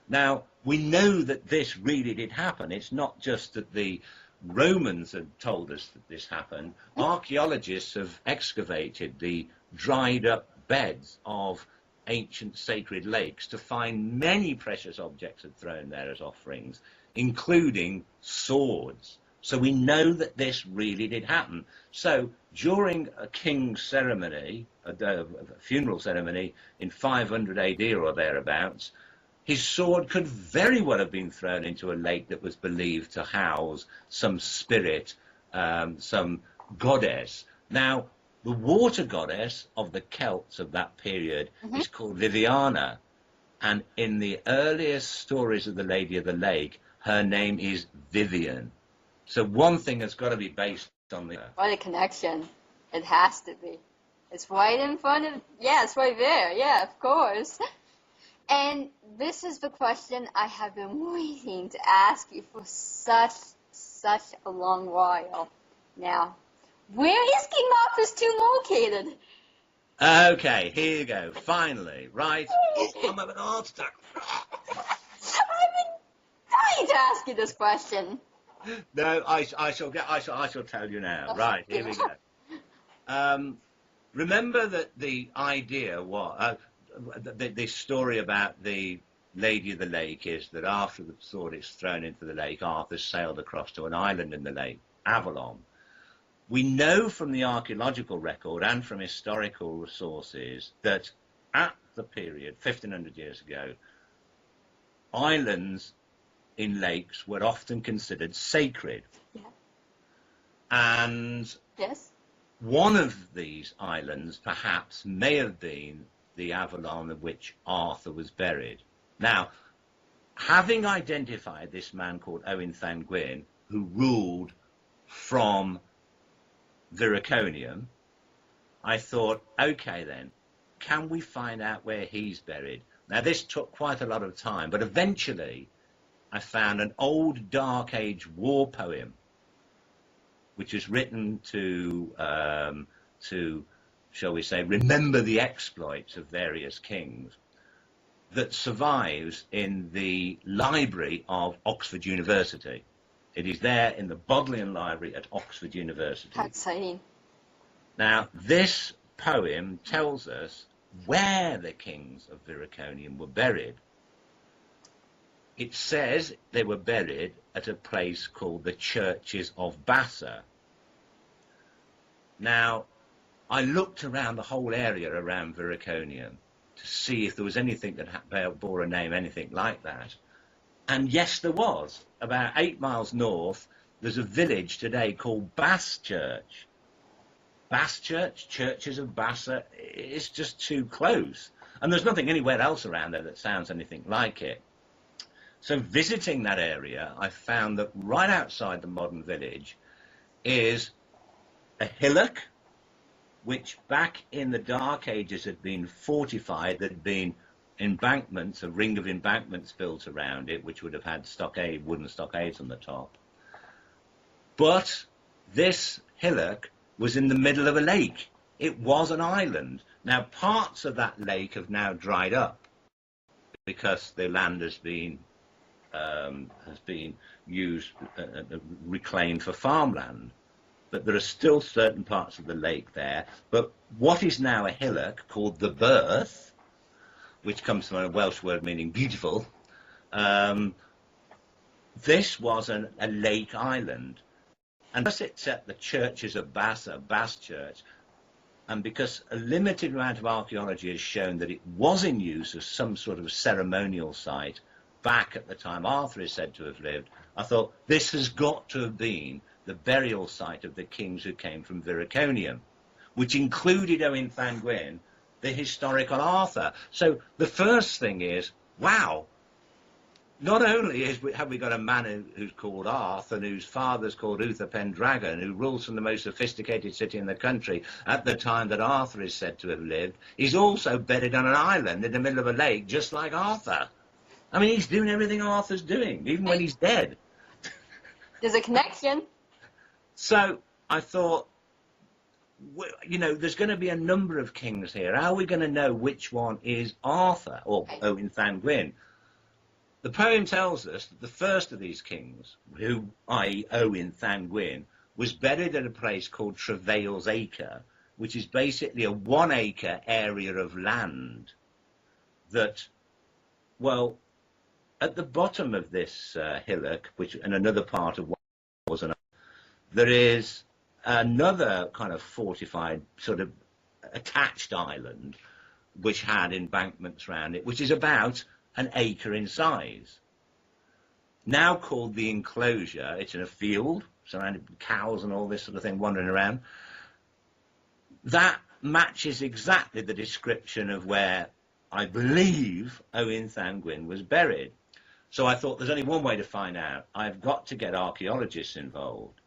Now, we know that this really did happen. It's not just that the Romans had told us that this happened. Archaeologists have excavated the dried up beds of ancient sacred lakes to find many precious objects had thrown there as offerings, including swords. So we know that this really did happen. So during a king's ceremony, a funeral ceremony in 500 AD or thereabouts, his sword could very well have been thrown into a lake that was believed to house some spirit, some goddess. Now, the water goddess of the Celts of that period is called Viviana. And in the earliest stories of the Lady of the Lake, her name is Vivian. So one thing has got to be based on the... What a connection. It has to be. It's right in front of... Yeah, it's right there. Yeah, of course. And this is the question I have been waiting to ask you for such a long while now. Where is King Arthur's tomb located? Okay, here you go. Finally, right? I'm having a heart attack. I've been dying to ask you this question. No, I shall tell you now. Oh, right, here we go. Remember that the idea was the story about the Lady of the Lake is that after the sword is thrown into the lake, Arthur sailed across to an island in the lake, Avalon. We know from the archaeological record and from historical sources that at the period, 1500 years ago, islands in lakes were often considered sacred. Yeah. And yes, one of these islands perhaps may have been the Avalon of which Arthur was buried. Now, having identified this man called Owen Llangwyn, who ruled from Viraconium, I thought, okay then, can we find out where he's buried? Now this took quite a lot of time, but eventually I found an old Dark Age war poem, which is written to, shall we say, remember the exploits of various kings, that survives in the library of Oxford University. It is there in the Bodleian Library at Oxford University. How exciting. Now, this poem tells us where the kings of Viraconium were buried. It says they were buried at a place called the Churches of Bassa. Now, I looked around the whole area around Viraconium to see if there was anything that bore a name, anything like that. And yes, there was. About 8 miles north, there's a village today called Bass Church. Bass Church, Churches of Bass, it's just too close. And there's nothing anywhere else around there that sounds anything like it. So visiting that area, I found that right outside the modern village is a hillock, which back in the Dark Ages had been fortified. There'd been embankments, a ring of embankments built around it, which would have had wooden stockades on the top. But this hillock was in the middle of a lake. It was an island. Now, parts of that lake have now dried up because the land has been used, reclaimed for farmland. But there are still certain parts of the lake there. But what is now a hillock called the Berth, which comes from a Welsh word meaning beautiful, this was a lake island. And thus it's at the churches of Bass, Bass Church, and because a limited amount of archaeology has shown that it was in use as some sort of ceremonial site back at the time Arthur is said to have lived, I thought this has got to have been the burial site of the kings who came from Viriconium, which included Owen Llangwyn, the historical Arthur. So the first thing is, wow, not only have we got a man who's called Arthur and whose father's called Uther Pendragon, who rules from the most sophisticated city in the country at the time that Arthur is said to have lived, he's also buried on an island in the middle of a lake just like Arthur. I mean, he's doing everything Arthur's doing, even when he's dead. There's a connection. So I thought, you know, there's going to be a number of kings here. How are we going to know which one is Arthur or Owen Llangwyn? The poem tells us that the first of these kings, who, i.e. Owen Llangwyn, was buried at a place called Travail's Acre, which is basically a 1 acre area of land that, well, at the bottom of this hillock, which and another part of what was another, there is another kind of fortified sort of attached island which had embankments around it, which is about an acre in size. Now called the enclosure. It's in a field surrounded with cows and all this sort of thing wandering around. That matches exactly the description of where I believe Owen Llangwyn was buried. So I thought there's only one way to find out. I've got to get archaeologists involved.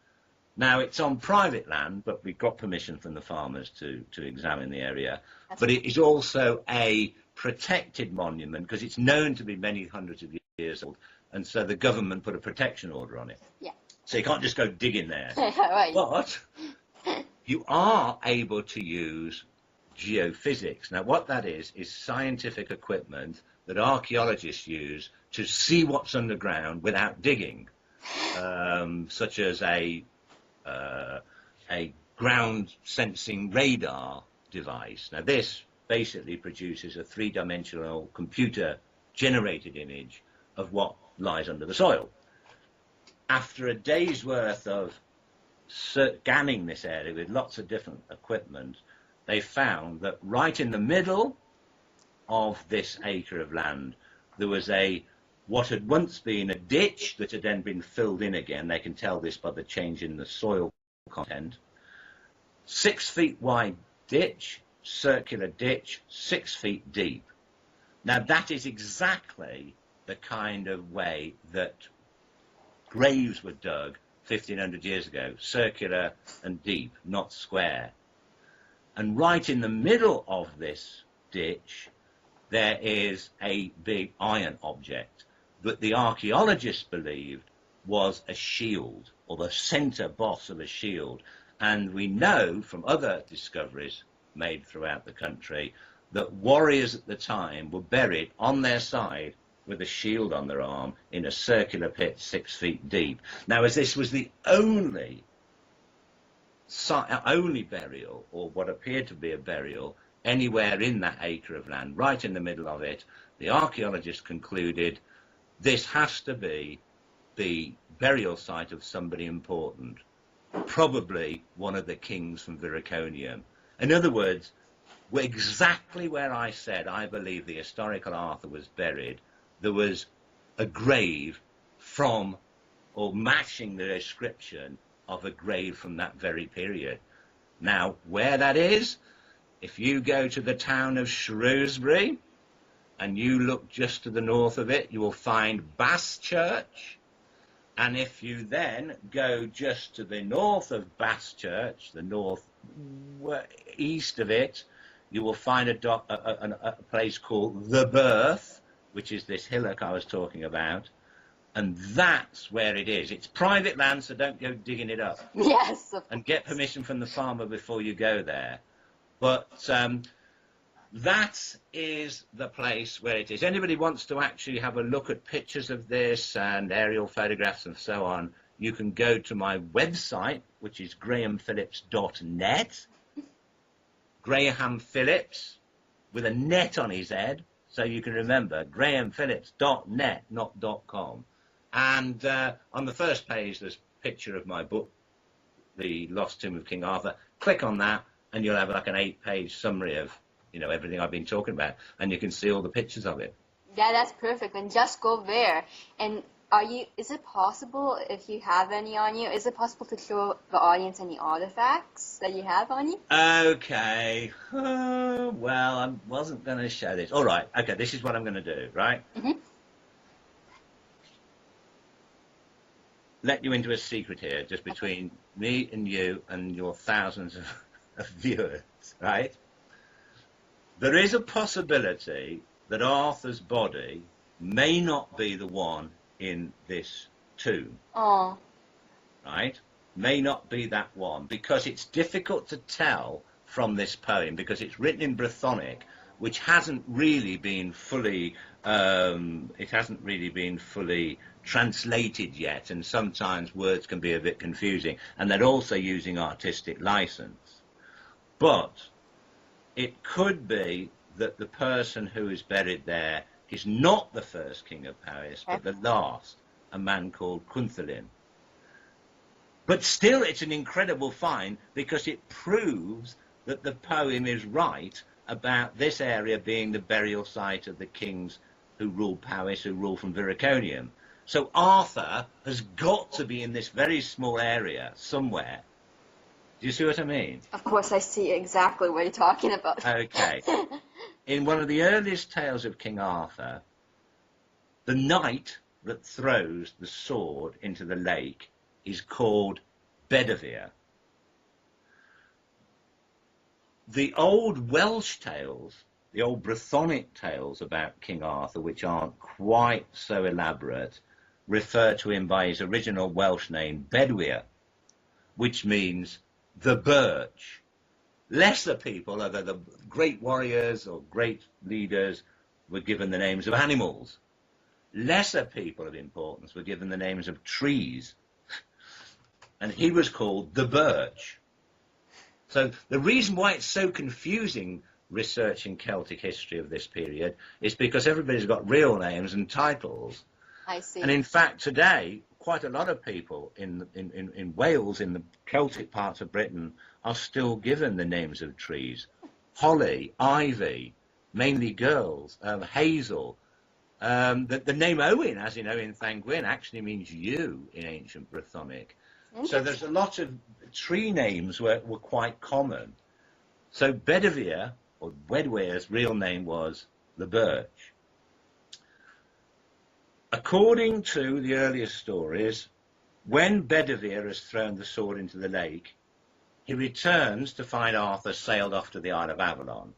Now, it's on private land, but we've got permission from the farmers to examine the area. But it is also a protected monument because it's known to be many hundreds of years old. And so the government put a protection order on it. Yeah. So you can't just go digging there. Right. But you are able to use geophysics. Now, what that is scientific equipment that archaeologists use to see what's underground without digging, such as a ground sensing radar device. Now this basically produces a 3-dimensional computer generated image of what lies under the soil. After a day's worth of scanning this area with lots of different equipment, they found that right in the middle of this acre of land there was what had once been a ditch that had then been filled in again. They can tell this by the change in the soil content. 6 feet wide ditch, circular ditch, 6 feet deep. Now that is exactly the kind of way that graves were dug 1500 years ago, circular and deep, not square. And right in the middle of this ditch there is a big iron object that the archaeologists believed was a shield, or the centre boss of a shield. And we know from other discoveries made throughout the country that warriors at the time were buried on their side with a shield on their arm in a circular pit 6 feet deep. Now, as this was the only burial, or what appeared to be a burial, anywhere in that acre of land, right in the middle of it, the archaeologists concluded this has to be the burial site of somebody important, probably one of the kings from Viriconium. In other words, exactly where I said I believe the historical Arthur was buried, there was a grave from, or matching the description of a grave from that very period. Now, where that is, if you go to the town of Shrewsbury and you look just to the north of it, you will find Bass Church. And if you then go just to the north of Bass Church, the north east of it, you will find a place called The Birth, which is this hillock I was talking about. And that's where it is. It's private land, so don't go digging it up. Yes. And get permission from the farmer before you go there. But that is the place where it is. Anybody wants to actually have a look at pictures of this and aerial photographs and so on, you can go to my website, which is grahamphillips.net. Graham Phillips, with a net on his head, so you can remember, grahamphillips.net, not .com. And on the first page, there's a picture of my book, The Lost Tomb of King Arthur. Click on that, and you'll have like an 8-page summary of, you know, everything I've been talking about, and you can see all the pictures of it. Yeah, that's perfect. And just go there. And is it possible, if you have any on you, is it possible to show the audience any artifacts that you have on you? Okay. Well, I wasn't going to show this. All right. Okay, this is what I'm going to do, right? Mm-hmm. Let you into a secret here, just between me and you and your thousands of viewers, right? There is a possibility that Arthur's body may not be the one in this tomb. Oh. Right? May not be that one, because it's difficult to tell from this poem, because it's written in Brythonic, which hasn't really been fully translated yet, and sometimes words can be a bit confusing, and they're also using artistic license. But it could be that the person who is buried there is not the first king of Paris, but the last, a man called Cunthelin. But still, it's an incredible find, because it proves that the poem is right about this area being the burial site of the kings who ruled Paris, who ruled from Viraconium. So Arthur has got to be in this very small area somewhere. Do you see what I mean? Of course, I see exactly what you're talking about. Okay. In one of the earliest tales of King Arthur, the knight that throws the sword into the lake is called Bedivere. The old Welsh tales, the old Brythonic tales about King Arthur, which aren't quite so elaborate, refer to him by his original Welsh name, Bedwyr, which means the birch. Lesser people, either the great warriors or great leaders, were given the names of animals. Lesser people of importance were given the names of trees. And he was called the birch. So the reason why it's so confusing researching Celtic history of this period is because everybody's got real names and titles. I see. And in fact, today, quite a lot of people in Wales, in the Celtic parts of Britain, are still given the names of trees. Holly, ivy, mainly girls, hazel. The name Owen, as you know, in Llangwyn, actually means yew in ancient Brythonic. So there's a lot of tree names were quite common. So Bedivere, or Bedwyre's real name was the birch. According to the earliest stories, when Bedivere has thrown the sword into the lake, he returns to find Arthur sailed off to the Isle of Avalon.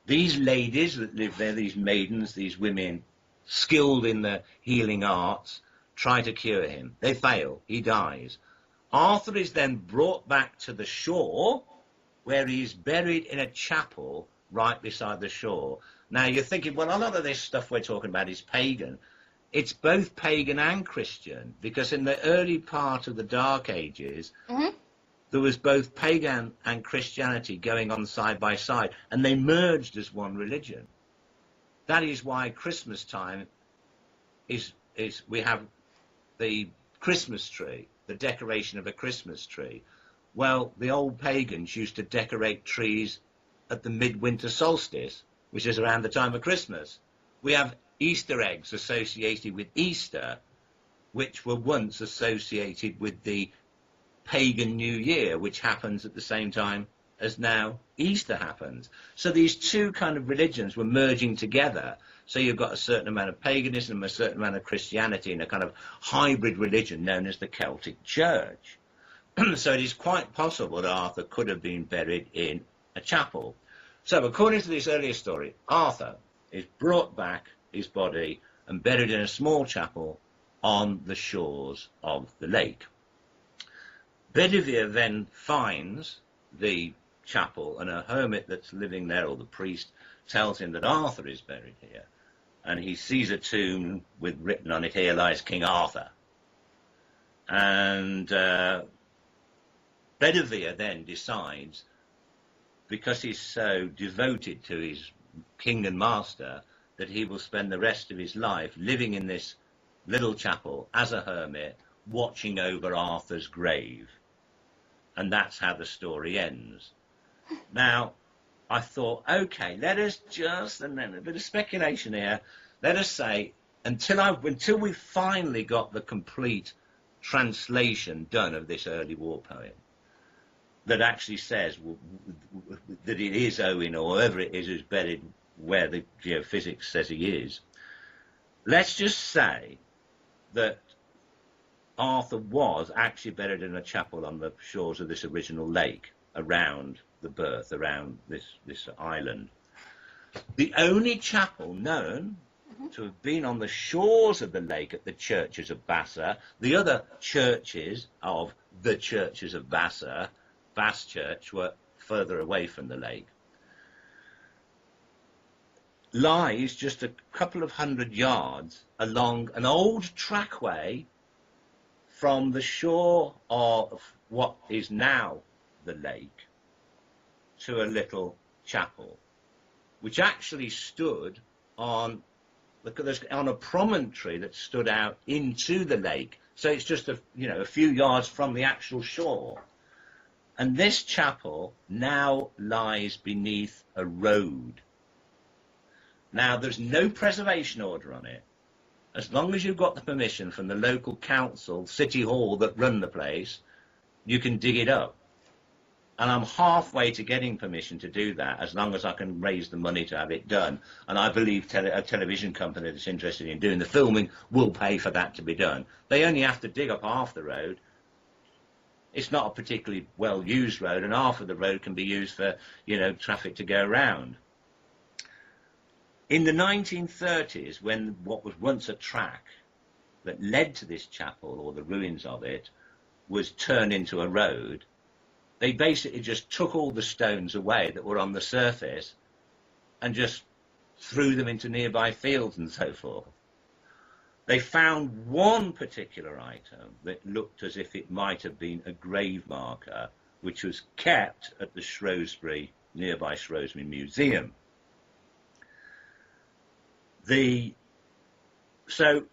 These ladies that live there, these maidens, these women skilled in the healing arts, try to cure him. They fail. He dies. Arthur is then brought back to the shore, where he's buried in a chapel right beside the shore. Now, you're thinking, well, a lot of this stuff we're talking about is pagan. It's both pagan and Christian, because in the early part of the Dark Ages, there was both pagan and Christianity going on side by side, and they merged as one religion. That is why Christmas time is we have the Christmas tree, the decoration of a Christmas tree. Well, the old pagans used to decorate trees at the midwinter solstice, which is around the time of Christmas. We have Easter eggs associated with Easter, which were once associated with the pagan New Year, which happens at the same time as now Easter happens. So these two kind of religions were merging together. So you've got a certain amount of paganism, a certain amount of Christianity, and a kind of hybrid religion known as the Celtic Church. So it is quite possible that Arthur could have been buried in a chapel. So according to this earlier story, Arthur is brought back his body and buried in a small chapel on the shores of the lake. Bedivere then finds the chapel, and a hermit that's living there, or the priest, tells him that Arthur is buried here. And he sees a tomb with written on it, "Here lies King Arthur." And Bedivere then decides, because he's so devoted to his king and master, that he will spend the rest of his life living in this little chapel as a hermit, watching over Arthur's grave. And that's how the story ends. Now, I thought, okay, let us just, and then a bit of speculation here, let us say, until we finally got the complete translation done of this early war poem, that actually says that it is Owen, or whoever it is who's buried where the geophysics says he is. Let's just say that Arthur was actually buried in a chapel on the shores of this original lake, around the berth, around this island. The only chapel known to have been on the shores of the lake at the churches of Bassa, the other churches of the churches of Bassa, Bass Church, were further away from the lake, lies just a couple of 100 yards along an old trackway from the shore of what is now the lake to a little chapel, which actually stood on a promontory that stood out into the lake. So it's just a few yards from the actual shore. And this chapel now lies beneath a road. Now, there's no preservation order on it. As long as you've got the permission from the local council, city hall that run the place, you can dig it up. And I'm halfway to getting permission to do that, as long as I can raise the money to have it done. And I believe a television company that's interested in doing the filming will pay for that to be done. They only have to dig up half the road. It's not a particularly well-used road, and half of the road can be used for, traffic to go around. In the 1930s, when what was once a track that led to this chapel, or the ruins of it, was turned into a road, they basically just took all the stones away that were on the surface and just threw them into nearby fields and so forth. They found one particular item that looked as if it might have been a grave marker, which was kept at the nearby Shrewsbury Museum. So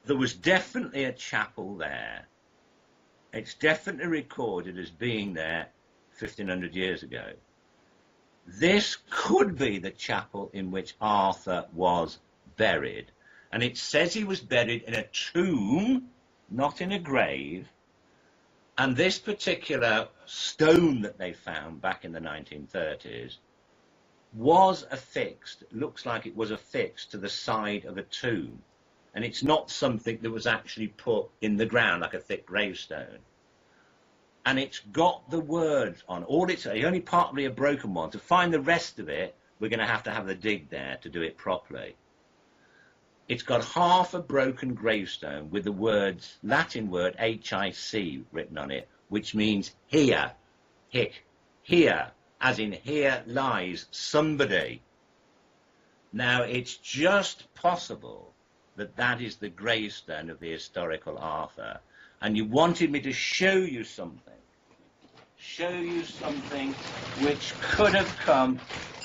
there was definitely a chapel there. It's definitely recorded as being there 1,500 years ago. This could be the chapel in which Arthur was buried. And it says he was buried in a tomb, not in a grave. And this particular stone that they found back in the 1930s was affixed, looks like it was affixed to the side of a tomb. And it's not something that was actually put in the ground like a thick gravestone. And it's got the words on. It's only partly a broken one. To find the rest of it, we're going to have the dig there to do it properly. It's got half a broken gravestone with the words, Latin word HIC written on it, which means here, hic, here, as in here lies somebody. Now, it's just possible that that is the gravestone of the historical Arthur. And you wanted me to show you something which could have come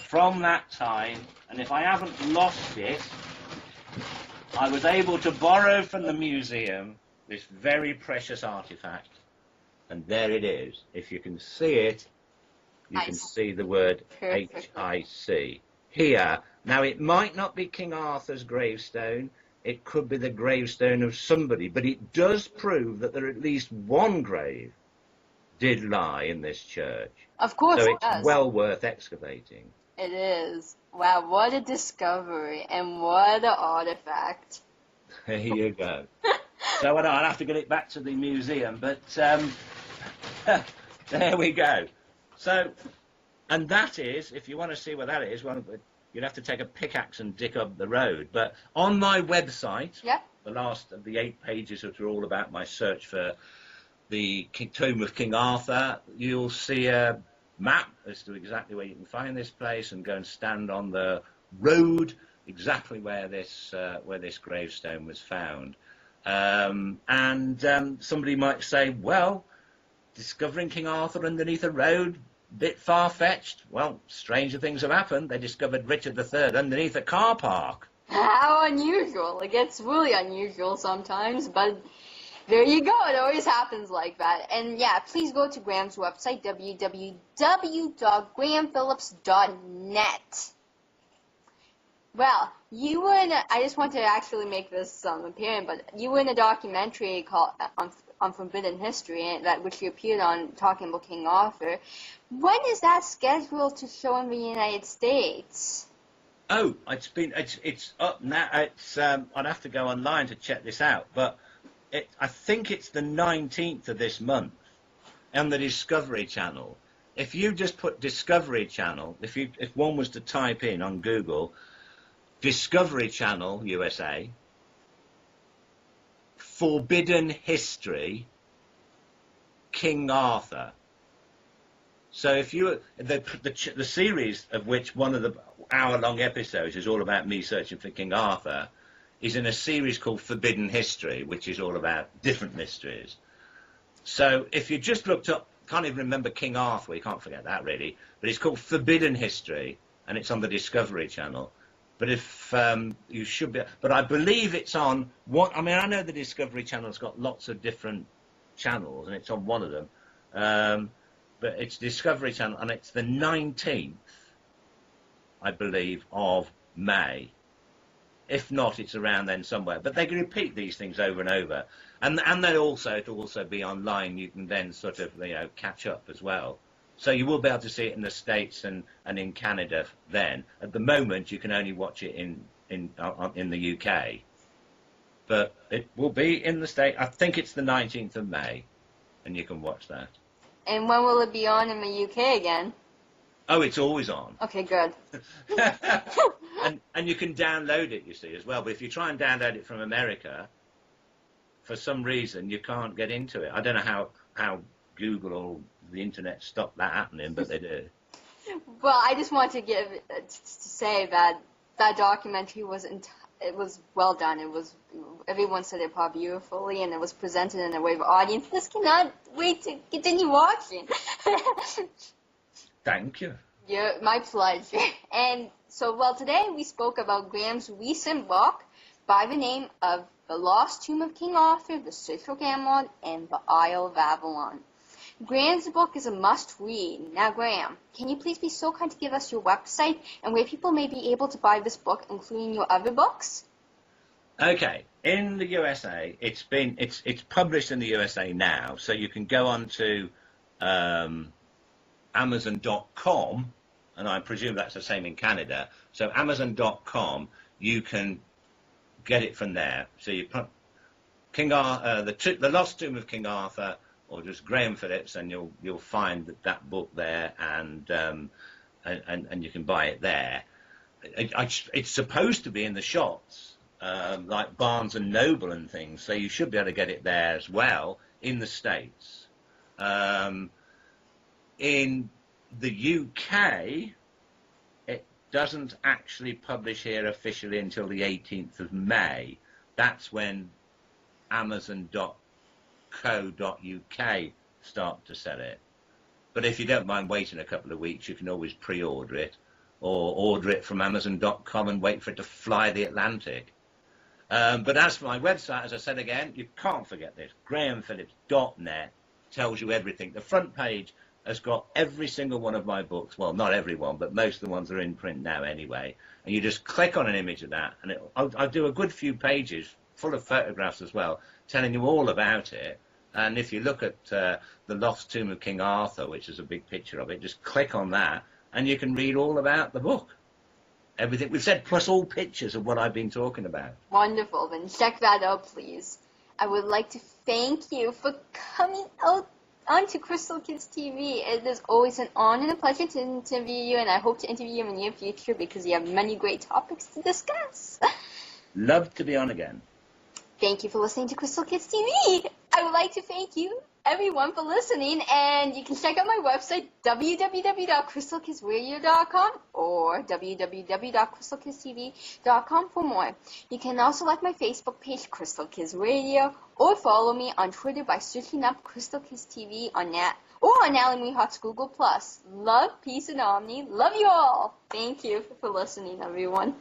from that time. And if I haven't lost it, I was able to borrow from the museum this very precious artifact. And there it is. If you can see it, you can see the word Perfectly. HIC. Here, now it might not be King Arthur's gravestone, it could be the gravestone of somebody, but it does prove that there at least one grave did lie in this church. Of course so it it's does. well worth excavating. It is. Wow, what a discovery and what an artifact. There you go. So I'll have to get it back to the museum, but there we go. So, and that is, if you want to see where that is, well, you'd have to take a pickaxe and dig up the road. But on my website, the last of the 8 pages which are all about my search for the tomb of King Arthur, you'll see a map as to exactly where you can find this place and go and stand on the road exactly where this gravestone was found. Somebody might say, well, discovering King Arthur underneath a road, bit far-fetched. Well, stranger things have happened. They discovered Richard III underneath a car park. How unusual. It gets really unusual sometimes, but there you go. It always happens like that. And yeah, please go to Graham's website, www.grahamphillips.net. Well, you were in I just want to actually make this apparent, but you were in a documentary called on Forbidden History, which you appeared on talking about King Arthur. When is that scheduled to show in the United States? Oh, it's up now. I'd have to go online to check this out, but I think it's the 19th of this month on the Discovery Channel. If you just put Discovery Channel, if one was to type in on Google Discovery Channel USA, Forbidden History, King Arthur. So if you the series of which one of the hour-long episodes is all about me searching for King Arthur is in a series called Forbidden History, which is all about different mysteries. So if you just looked up, can't even remember King Arthur, you can't forget that really, but it's called Forbidden History and it's on the Discovery Channel. But if you should be, but I believe it's on one. I mean, I know the Discovery Channel's got lots of different channels, and it's on one of them. But it's Discovery Channel, and it's the 19th, I believe, of May. If not, it's around then somewhere. But they can repeat these things over and over, and it'll also be online. You can then sort of catch up as well. So you will be able to see it in the States and in Canada then. At the moment, you can only watch it in the UK. But it will be in the States. I think it's the 19th of May, and you can watch that. And when will it be on in the UK again? Oh, it's always on. Okay, good. and you can download it, you see, as well. But if you try and download it from America, for some reason, you can't get into it. I don't know how Google or the internet stopped that happening, but they do. Well, I just want to say that documentary was well done. Everyone said it probably beautifully, and it was presented in a way the audience just cannot wait to continue watching. Thank you. Yeah, my pleasure. And so, well, today we spoke about Graham's recent book by the name of The Lost Tomb of King Arthur, The Search for Camelot, and The Isle of Avalon. Graham's book is a must-read. Now, Graham, can you please be so kind to give us your website and where people may be able to buy this book, including your other books? Okay. In the USA, it's published in the USA now, so you can go on to Amazon.com, and I presume that's the same in Canada. So Amazon.com, you can get it from there. So you put The Lost Tomb of King Arthur, or just Graham Phillips, and you'll find that book there, and you can buy it there. It's supposed to be in the shops, like Barnes and Noble and things, so you should be able to get it there as well in the States. In the UK, it doesn't actually publish here officially until the 18th of May. That's when Amazon.co.uk start to sell it. But if you don't mind waiting a couple of weeks, you can always pre-order it, or order it from Amazon.com and wait for it to fly the Atlantic. But as for my website, as I said again, you can't forget this. GrahamPhillips.net tells you everything. The front page has got every single one of my books. Well, not every one, but most of the ones are in print now anyway. And you just click on an image of that, and I'll do a good few pages full of photographs as well, telling you all about it. And if you look at the Lost Tomb of King Arthur, which is a big picture of it, just click on that, and you can read all about the book. Everything we've said, plus all pictures of what I've been talking about. Wonderful. Then check that out, please. I would like to thank you for coming out onto Crystal Kids TV. It is always an honor and a pleasure to interview you, and I hope to interview you in the near future because you have many great topics to discuss. Love to be on again. Thank you for listening to Crystal Kids TV. I would like to thank you, everyone, for listening, and you can check out my website, www.crystalkidsradio.com or www.crystalkidstv.com for more. You can also like my Facebook page, Crystal Kids Radio, or follow me on Twitter by searching up Crystal Kids TV on Natalie Hart's Google+. Love, peace, and harmony. Love you all. Thank you for listening, everyone.